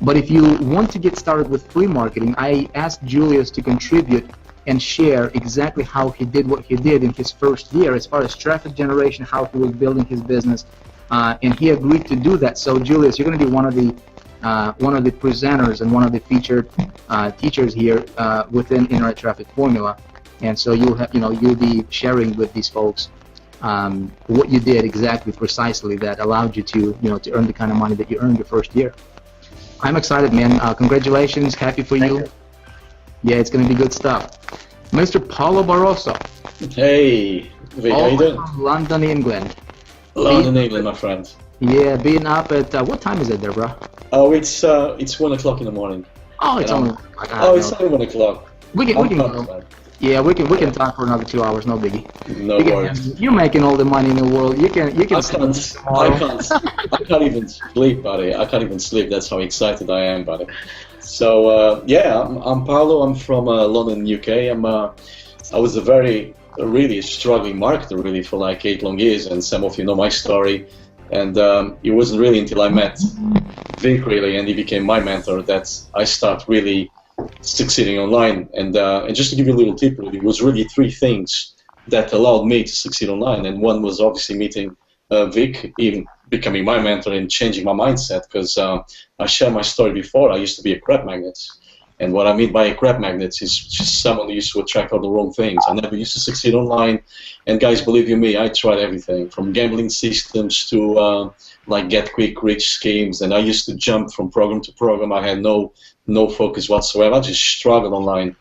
But if you want to get started with free marketing, I asked Julius to contribute and share exactly how he did what he did in his first year as far as traffic generation, how he was building his business, and he agreed to do that. So Julius, you're going to be one of the presenters and one of the featured teachers here within Internet Traffic Formula, and so you'll be sharing with these folks what you did exactly, precisely, that allowed you to to earn the kind of money that you earned your first year. I'm excited, man. Congratulations. Happy for you. Yeah, it's going to be good stuff. Mr. Paulo Barroso. Hey, Vic, how you doing? From London, England. London, England, my friend. Yeah, being up at, what time is it there, bro? Oh, it's 1 o'clock in the morning. Oh, it's only. It's only 1 o'clock. We can talk for another 2 hours, no biggie. No worries. You're making all the money in the world. You can. I can't even sleep, buddy. I can't even sleep. That's how excited I am, buddy. So I'm Paulo. I'm from London, UK. I was a really struggling marketer really for like 8 long years, and some of you know my story. And it wasn't really until I met Vic really, and he became my mentor, that I started really succeeding online. And just to give you a little tip, really, it was really 3 things that allowed me to succeed online. And one was obviously meeting Vic, even becoming my mentor and changing my mindset, because I shared my story before. I used to be a crap magnet. And what I mean by a crap magnet is just someone who used to attract all the wrong things. I never used to succeed online. And guys, believe you me, I tried everything from gambling systems to like get quick rich schemes. And I used to jump from program to program. I had no focus whatsoever. I just struggled online.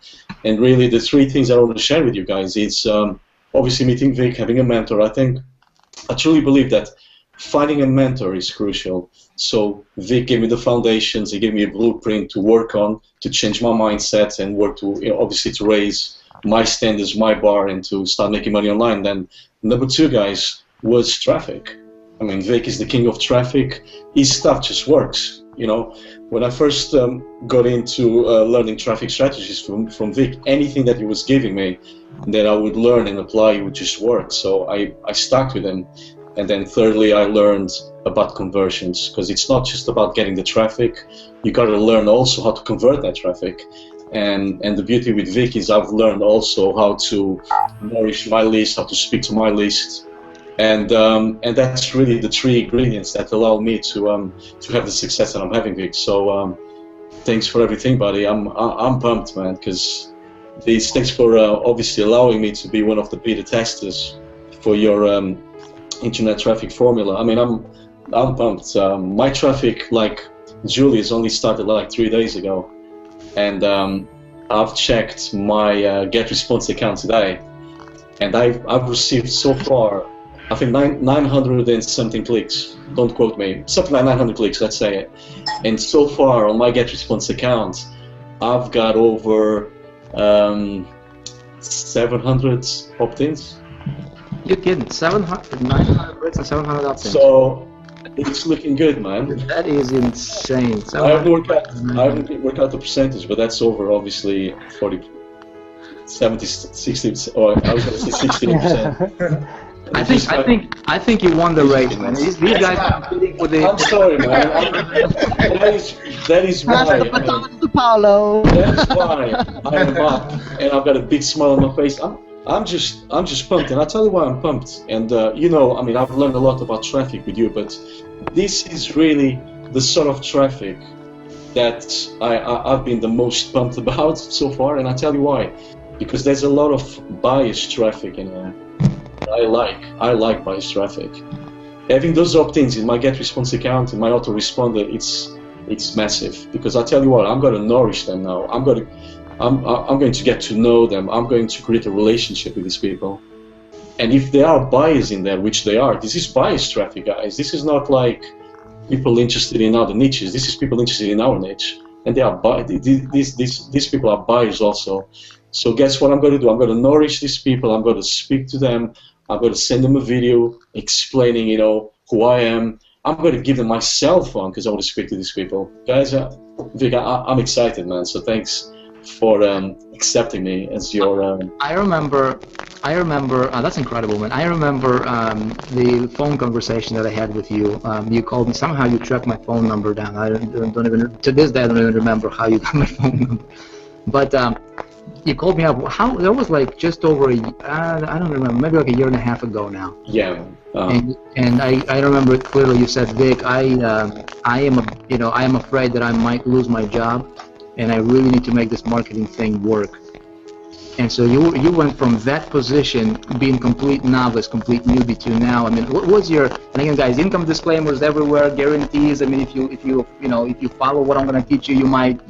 And really, the 3 things I want to share with you guys is obviously meeting Vic, having a mentor. I truly believe that finding a mentor is crucial. So Vic gave me the foundations. He gave me a blueprint to work on, to change my mindset and work to, obviously, to raise my standards, my bar, and to start making money online. Then number 2, guys, was traffic. I mean, Vic is the king of traffic. His stuff just works. When I first got into learning traffic strategies from Vic, anything that he was giving me that I would learn and apply would just work. So I stuck with him. And then thirdly, I learned about conversions, because it's not just about getting the traffic. You got to learn also how to convert that traffic. And the beauty with Vic is I've learned also how to nourish my list, how to speak to my list. And that's really the 3 ingredients that allow me to have the success that I'm having, Vic. So thanks for everything, buddy. I'm pumped, man, because thanks for obviously allowing me to be one of the beta testers for your internet traffic formula. I mean, I'm pumped. My traffic, like Julius, only started like 3 days ago, and I've checked my GetResponse account today, and I've received so far, I think 900 and something clicks. Don't quote me. Something like 900 clicks, let's say it. And so far on my GetResponse account, I've got over 700 opt-ins. You're kidding? 700, 900 and 700 opt-ins. So it's looking good, man. That is insane. I haven't worked out the percentage, but that's over obviously 40, 70, 60, or I was going to say 16%. I think you won the race, man. These guys are competing for the. I'm sorry, man. That is why. Pass the baton to Paulo. That's why I am up, and I've got a big smile on my face. I'm just pumped, and I'll tell you why I'm pumped. And you know, I mean, I've learned a lot about traffic with you, but this is really the sort of traffic that I've been the most pumped about so far, and I'll tell you why. Because there's a lot of biased traffic in there. I like biased traffic. Having those opt-ins in my GetResponse account, in my autoresponder, it's massive. Because I tell you what, I'm going to nourish them now. I'm going to get to know them. I'm going to create a relationship with these people. And if there are bias in there, which they are, this is biased traffic, guys. This is not like people interested in other niches. This is people interested in our niche, and they are these people are buyers also. So guess what I'm going to do? I'm going to nourish these people. I'm going to speak to them. I'm going to send them a video explaining, you know, who I am. I'm going to give them my cell phone because I want to speak to these people. Guys, Vic, I'm excited, man. So thanks for accepting me as your. I remember. That's incredible, man. I remember the phone conversation that I had with you. You called me. Somehow you tracked my phone number down. I don't even. To this day, I don't even remember how you got my phone number. But you called me up. That was like just over I don't remember. Maybe like a year and a half ago now. Yeah. And I remember it clearly. You said, Vic, I am afraid that I might lose my job, and I really need to make this marketing thing work. And so you went from that position, being complete novice, complete newbie, to now. I mean, what was your? And again, guys, income disclaimers everywhere, guarantees. I mean, if you follow what I'm going to teach you, you might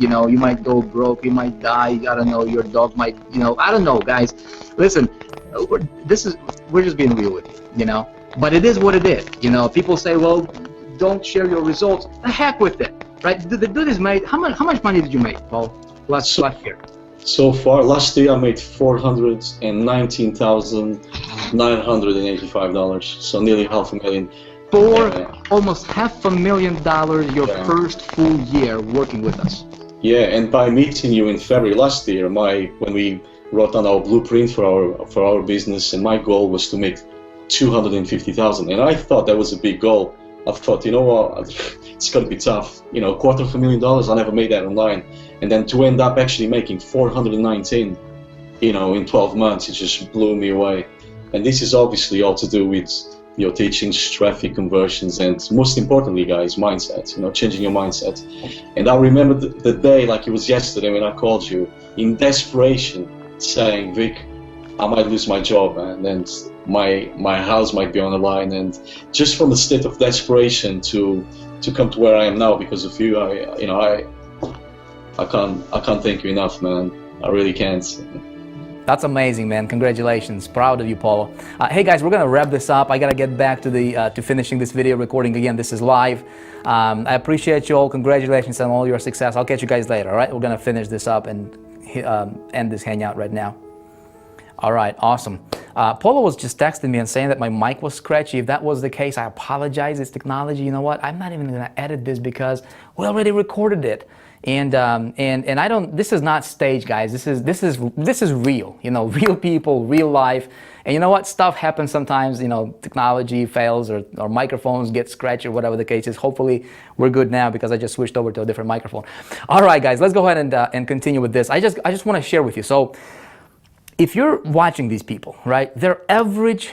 go broke, you might die. I don't know, your dog might, I don't know, guys. Listen, we're just being real with you, But it is what it is. People say, well, don't share your results. The heck with it, right? The dude is made. How much money did you make, Paul, last year? So far, last year I made $419,985, so nearly $500,000. Almost $500,000 your first full year working with us. Yeah, and by meeting you in February last year, when we wrote down our blueprint for our business, and my goal was to make $250,000, and I thought that was a big goal. I thought, you know what, it's gonna be tough. $250,000, I never made that online. And then to end up actually making 419, in 12 months, it just blew me away. And this is obviously all to do with your teachings, traffic conversions, and most importantly, guys, mindset, changing your mindset. And I remember the day like it was yesterday when I called you in desperation saying, Vic, I might lose my job, man, and my house might be on the line. And just from a state of desperation to come to where I am now because of you, I can't thank you enough, man. I really can't. That's amazing, man. Congratulations. Proud of you, Paulo. Hey guys, we're gonna wrap this up. I gotta get back to to finishing this video recording. Again, this is live. I appreciate you all. Congratulations on all your success. I'll catch you guys later. All right, we're gonna finish this up and end this hangout right now. All right, awesome. Paulo was just texting me and saying that my mic was scratchy. If that was the case, I apologize. It's technology. You know what? I'm not even gonna edit this because we already recorded it. And I don't. This is not staged, guys. This is real. Real people, real life. And you know what? Stuff happens sometimes. Technology fails or microphones get scratched or whatever the case is. Hopefully, we're good now because I just switched over to a different microphone. All right, guys. Let's go ahead and continue with this. I just want to share with you. So, if you're watching these people, right? They're average,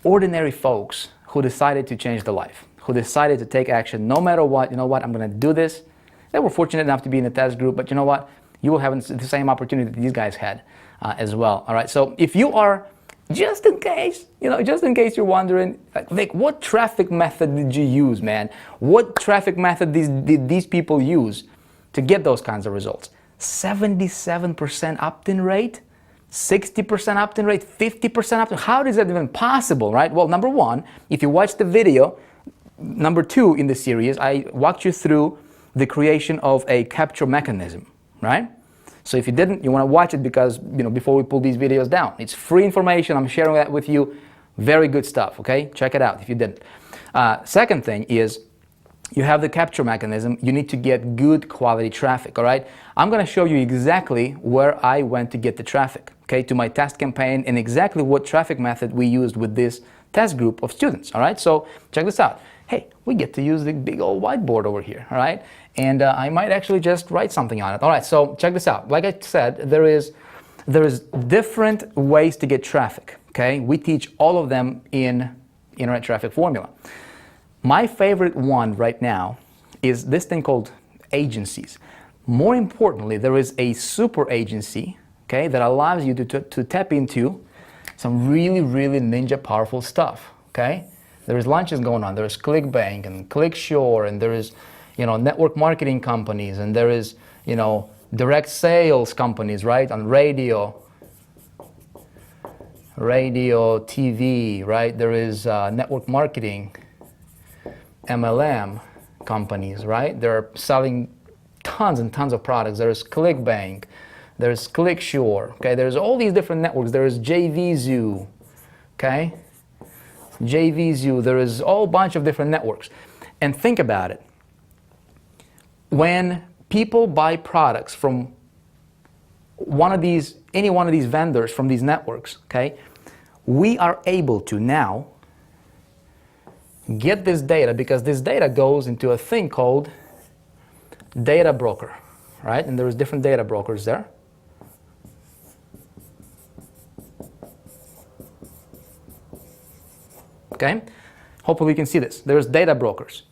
ordinary folks who decided to change their life, who decided to take action no matter what. You know what? I'm going to do this. They were fortunate enough to be in the test group, but you know what? You will have the same opportunity that these guys had as well. All right. So if you are just in case, just in case you're wondering, like, what traffic method did you use, man? What traffic method did these people use to get those kinds of results? 77% opt-in rate, 60% opt-in rate, 50% opt-in. How is that even possible, right? Well, number one, if you watch the video, number two in the series, I walked you through the creation of a capture mechanism, right? So if you didn't, you want to watch it because, before we pull these videos down. It's free information. I'm sharing that with you. Very good stuff, okay? Check it out if you didn't. Second thing is you have the capture mechanism. You need to get good quality traffic, all right? I'm going to show you exactly where I went to get the traffic, okay, to my test campaign and exactly what traffic method we used with this test group of students, all right? So check this out. Hey, we get to use the big old whiteboard over here, all right? And I might actually just write something on it. All right, so check this out. Like I said, there is different ways to get traffic, okay? We teach all of them in Internet Traffic Formula. My favorite one right now is this thing called agencies. More importantly, there is a super agency, okay, that allows you to tap into some really, really ninja powerful stuff, okay? There is launches going on. There is ClickBank and ClickSure, and there is, network marketing companies, and there is, direct sales companies, right, on radio, TV, right? There is network marketing, MLM companies, right? They're selling tons and tons of products. There's ClickBank, there's ClickSure, okay? There's all these different networks. There is JVZoo, okay? JVZoo, there is a whole bunch of different networks. And think about it. When people buy products from any one of these vendors from these networks, okay, we are able to now get this data because this data goes into a thing called data broker, right? And there's different data brokers there. Okay, hopefully you can see this. There's data brokers,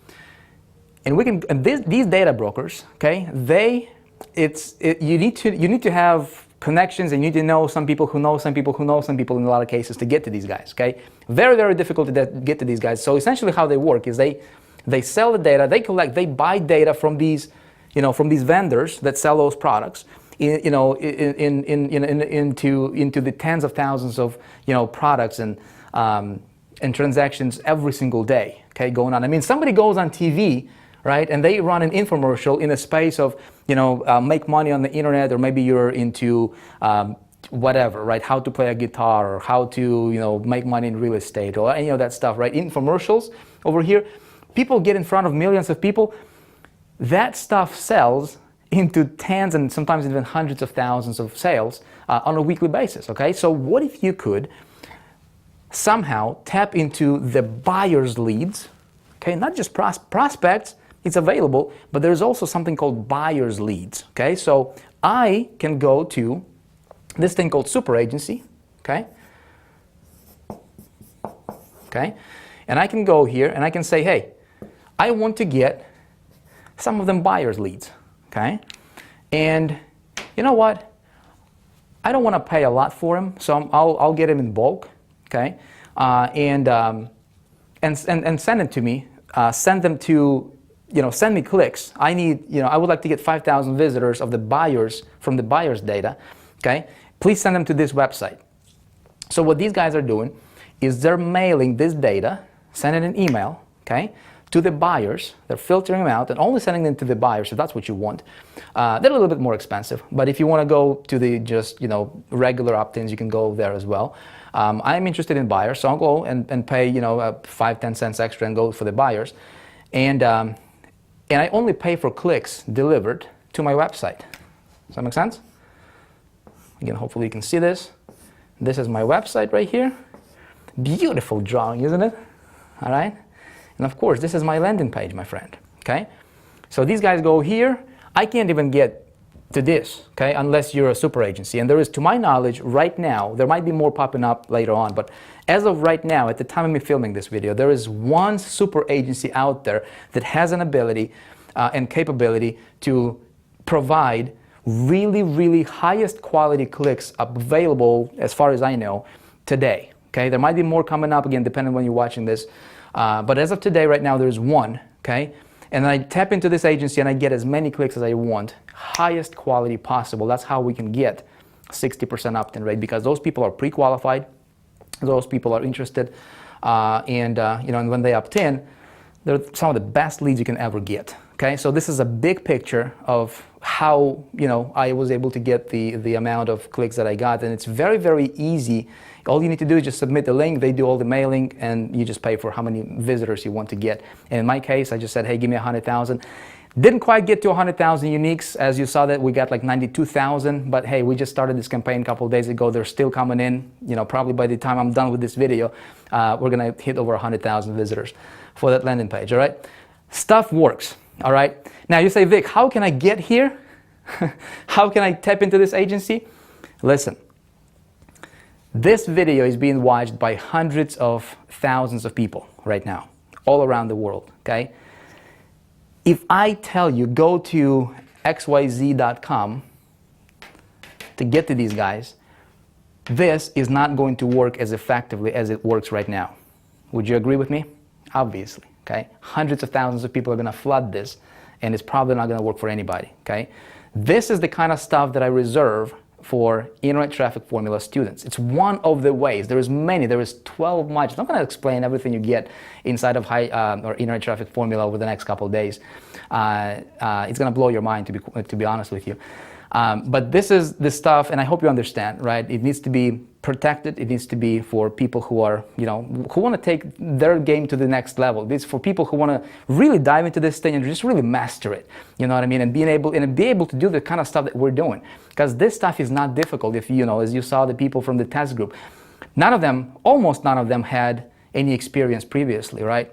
and these data brokers, okay, you need to have connections, and you need to know some people who know some people who know some people in a lot of cases to get to these guys. Okay, very, very difficult to get to these guys. So essentially, how they work is they sell the data, they buy data from these vendors that sell those products. Into the tens of thousands of products and transactions every single day, okay, going on. I mean, somebody goes on TV, right, and they run an infomercial in a space of, make money on the internet, or maybe you're into whatever, right, how to play a guitar, or how to, make money in real estate, or any of that stuff, right, infomercials over here. People get in front of millions of people. That stuff sells into tens and sometimes even hundreds of thousands of sales on a weekly basis, okay? So what if you could somehow tap into the buyer's leads, okay, not just prospects, it's available, but there's also something called buyer's leads, okay? So I can go to this thing called super agency, okay, and I can go here and I can say, hey, I want to get some of them buyer's leads, okay, and you know what, I don't want to pay a lot for them, so I'll get them in bulk. Okay, and send it to me. Send them to, send me clicks. I need, I would like to get 5,000 visitors of the buyers from the buyers' data. Okay, please send them to this website. So what these guys are doing is they're mailing this data, sending an email, okay, to the buyers. They're filtering them out and only sending them to the buyers if that's what you want. They're a little bit more expensive, but if you want to go to the just, regular opt-ins, you can go there as well. I'm interested in buyers, so I'll go and pay 5-10 cents extra and go for the buyers, and I only pay for clicks delivered to my website. Does that make sense? Again, hopefully you can see this. This is my website right here. Beautiful drawing, isn't it? All right, and of course this is my landing page, my friend. Okay, so these guys go here. I can't even get to this, okay, unless you're a super agency. And there is, to my knowledge, right now, there might be more popping up later on, but as of right now, at the time of me filming this video, there is one super agency out there that has an ability and capability to provide really, really highest quality clicks available, as far as I know, today. Okay, there might be more coming up again, depending on when you're watching this. But as of today, right now, there's one. Okay, and I tap into this agency and I get as many clicks as I want, highest quality possible. That's how we can get 60% opt-in rate, because those people are pre-qualified, those people are interested, and when they opt in, they're some of the best leads you can ever get. Okay, so this is a big picture of how I was able to get the amount of clicks that I got, and it's very, very easy. All you need to do is just submit the link, they do all the mailing, and you just pay for how many visitors you want to get. And in my case, I just said, hey, give me 100,000. Didn't quite get to 100,000 uniques. As you saw, that we got like 92,000, but hey, we just started this campaign a couple of days ago. They're still coming in. Probably by the time I'm done with this video, we're gonna hit over 100,000 visitors for that landing page, all right? Stuff works, all right? Now you say, Vic, how can I get here? How can I tap into this agency? Listen, this video is being watched by hundreds of thousands of people right now, all around the world, okay? If I tell you, go to xyz.com to get to these guys, this is not going to work as effectively as it works right now. Would you agree with me? Obviously, okay? Hundreds of thousands of people are gonna flood this, and it's probably not gonna work for anybody, okay? This is the kind of stuff that I reserve for Internet Traffic Formula students. It's one of the ways. There is many. There is 12 modules. I'm not going to explain everything you get inside of or Internet Traffic Formula over the next couple of days. It's going to blow your mind, to be honest with you. But this is the stuff, and I hope you understand, right? It needs to be protected. It needs to be for people who are, who want to take their game to the next level. It's for people who want to really dive into this thing and just really master it. You know what I mean? And be able to do the kind of stuff that we're doing. Because this stuff is not difficult. If as you saw the people from the test group, almost none of them had any experience previously, right?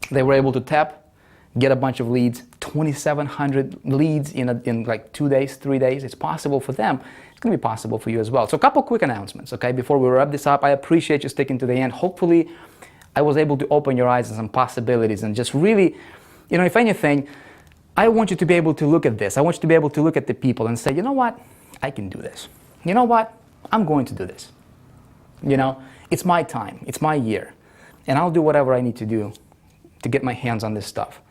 They were able to tap, get a bunch of leads, 2,700 leads in like 2 days, 3 days. It's possible for them. It's going to be possible for you as well. So a couple quick announcements, okay? Before we wrap this up, I appreciate you sticking to the end. Hopefully, I was able to open your eyes on some possibilities and just really, if anything, I want you to be able to look at this. I want you to be able to look at the people and say, you know what? I can do this. You know what? I'm going to do this. It's my time. It's my year. And I'll do whatever I need to do to get my hands on this stuff,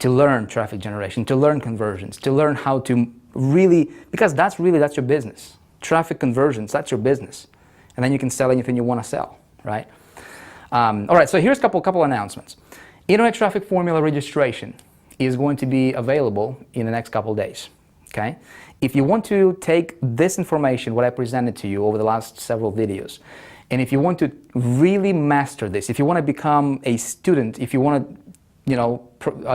to learn traffic generation, to learn conversions, to learn how to really, because that's your business. Traffic conversions, that's your business. And then you can sell anything you want to sell, right? All right, so here's a couple announcements. Internet Traffic Formula registration is going to be available in the next couple of days, okay? If you want to take this information, what I presented to you over the last several videos, and if you want to really master this, if you want to become a student, if you want to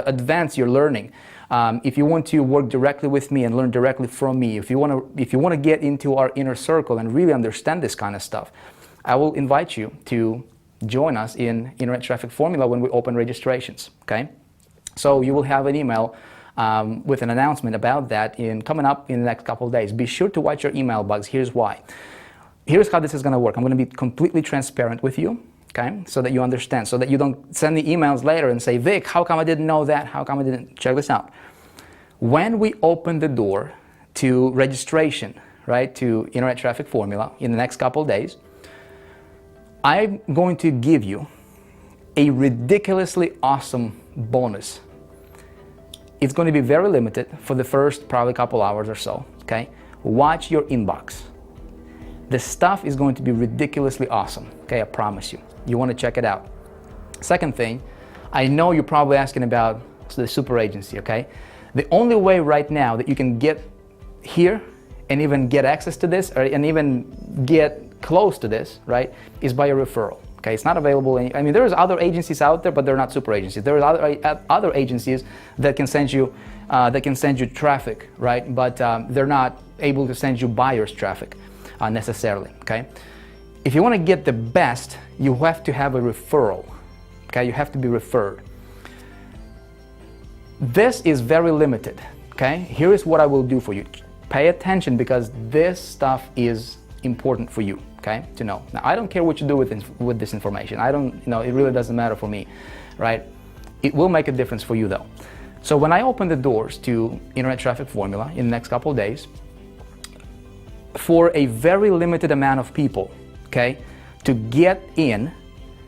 advance your learning, if you want to work directly with me and learn directly from me, if you want to get into our inner circle and really understand this kind of stuff, I will invite you to join us in Internet Traffic Formula when we open registrations, okay? So you will have an email with an announcement about that coming up in the next couple of days. Be sure to watch your email bugs. Here's why. Here's how this is going to work. I'm going to be completely transparent with you, okay, so that you understand, so that you don't send me emails later and say, Vic, how come I didn't know that? How come I didn't? Check this out. When we open the door to registration, right, to Internet Traffic Formula in the next couple of days, I'm going to give you a ridiculously awesome bonus. It's going to be very limited for the first probably couple hours or so, okay? Watch your inbox. The stuff is going to be ridiculously awesome, okay? I promise you. You want to check it out. Second thing, I know you're probably asking about the super agency, okay? The only way right now that you can get here and even get access to this and even get close to this, right, is by a referral. Okay, it's not available. There's other agencies out there, but they're not super agencies. There are other agencies that can send you traffic, right? But they're not able to send you buyers traffic necessarily. Okay, if you want to get the best, you have to have a referral. Okay, you have to be referred. This is very limited. Okay, here is what I will do for you. Pay attention because this stuff is important for you. Okay, to know. Now, I don't care what you do with this information. It really doesn't matter for me, right? It will make a difference for you though. So when I open the doors to Internet Traffic Formula in the next couple of days, for a very limited amount of people, okay, to get in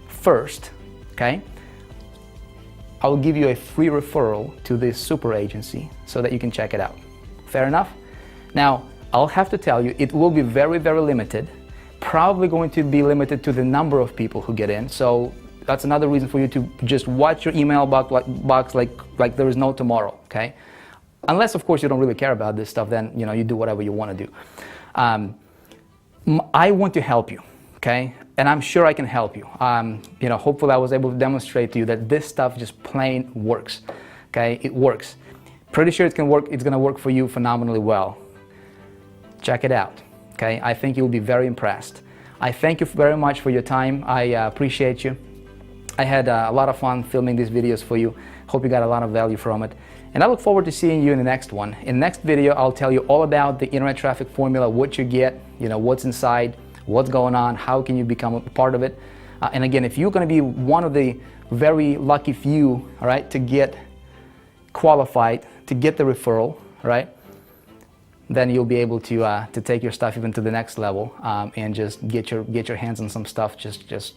first, okay, I will give you a free referral to this super agency so that you can check it out. Fair enough? Now, I'll have to tell you, it will be very, very limited. Probably going to be limited to the number of people who get in. So that's another reason for you to just watch your email box like there is no tomorrow, okay? Unless, of course, you don't really care about this stuff, then, you know, you do whatever you want to do. I want to help you, okay? And I'm sure I can help you. You know, hopefully I was able to demonstrate to you that this stuff just plain works, okay? It works. Pretty sure it can work. It's going to work for you phenomenally well. Check it out, okay? I think you'll be very impressed. I thank you very much for your time. I appreciate you. I had a lot of fun filming these videos for you. Hope you got a lot of value from it. And I look forward to seeing you in the next one. In the next video, I'll tell you all about the internet traffic formula, what you get, you know, what's inside, what's going on, how can you become a part of it. And again, if you're going to be one of the very lucky few, all right, to get qualified, to get the referral, right, then you'll be able to take your stuff even to the next level and just get your hands on some stuff just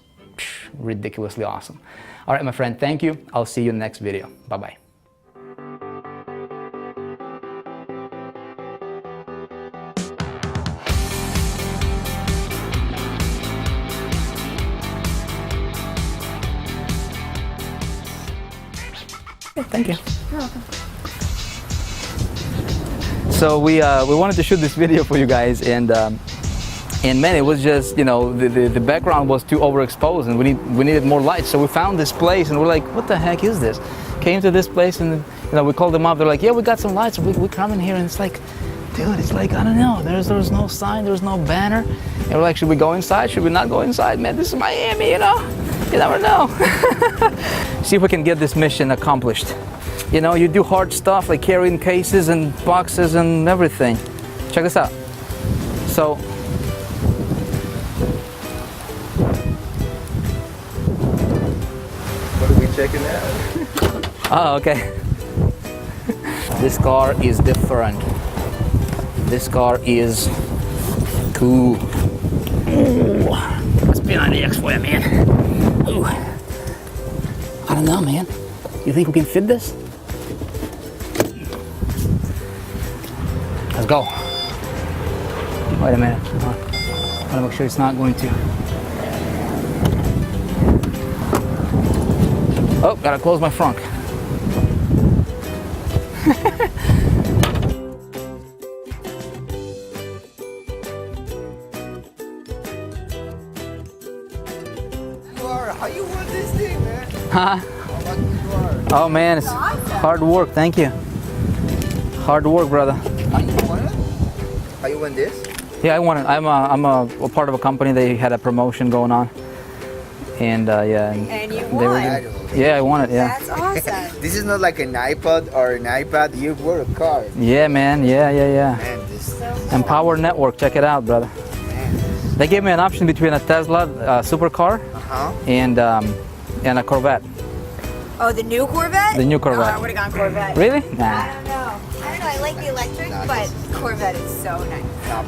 ridiculously awesome. All right, my friend, thank you. I'll see you in the next video. Bye-bye. Thank you. You're welcome. So we wanted to shoot this video for you guys, and man, it was just, you know, the background was too overexposed, and we needed more light. So we found this place, and we're like, what the heck is this? Came to this place, and you know, we called them up. They're like, yeah, we got some lights. We come in here, and it's like, dude, it's like, I don't know. There's no sign. There's no banner. And we're like, should we go inside? Should we not go inside? Man, this is Miami, you know. You never know. See if we can get this mission accomplished. You know, you do hard stuff like carrying cases and boxes and everything. Check this out. So, What are we checking out? oh, okay. This car is different. This car is cool. Ooh. What's behind the X for you, man? Ooh. I don't know, man. You think we can fit this? Let's go. Wait a minute. I want to make sure it's not going to. Oh, gotta close my frunk. How you won this thing, man? Huh? How lucky you are. Oh man, it's hard work. Thank you. Hard work, brother. How you won it? How you won this? Yeah, I won it. I'm a part of a company. They had a promotion going on, and yeah. And you they won. Yeah, I won it. Yeah. That's awesome. This is not like an iPod or an iPad. You won a car. Yeah, man. Yeah. Man, this Empower Network. Check it out, brother. man. They gave me an option between a Tesla supercar and a Corvette. Oh, the new Corvette? The new No, Corvette. I would have gone Corvette. Really? I Nah. don't know. I like the electric, but Corvette is so nice.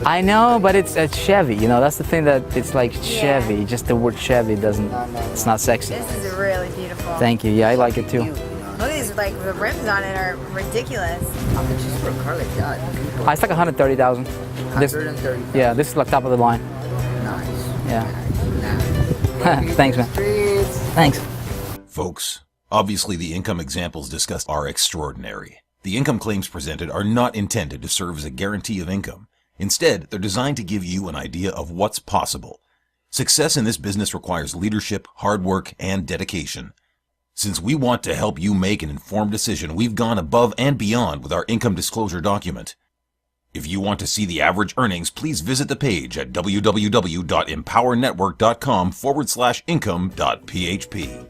I know, but it's Chevy. You know, that's the thing, that it's like Chevy. Just the word Chevy doesn't. It's not sexy. This is really beautiful. Thank you. Yeah, I like it too. Look at these, like the rims on it are ridiculous. How much is for a car like that? It's like 130,000. This, 130. yeah, this is like top of the line. Nice. Yeah. Thanks, man. Streets. Thanks. Folks, obviously the income examples discussed are extraordinary. The income claims presented are not intended to serve as a guarantee of income. Instead, they're designed to give you an idea of what's possible. Success in this business requires leadership, hard work, and dedication. Since we want to help you make an informed decision, we've gone above and beyond with our income disclosure document. If you want to see the average earnings, please visit the page at www.empowernetwork.com/income.php.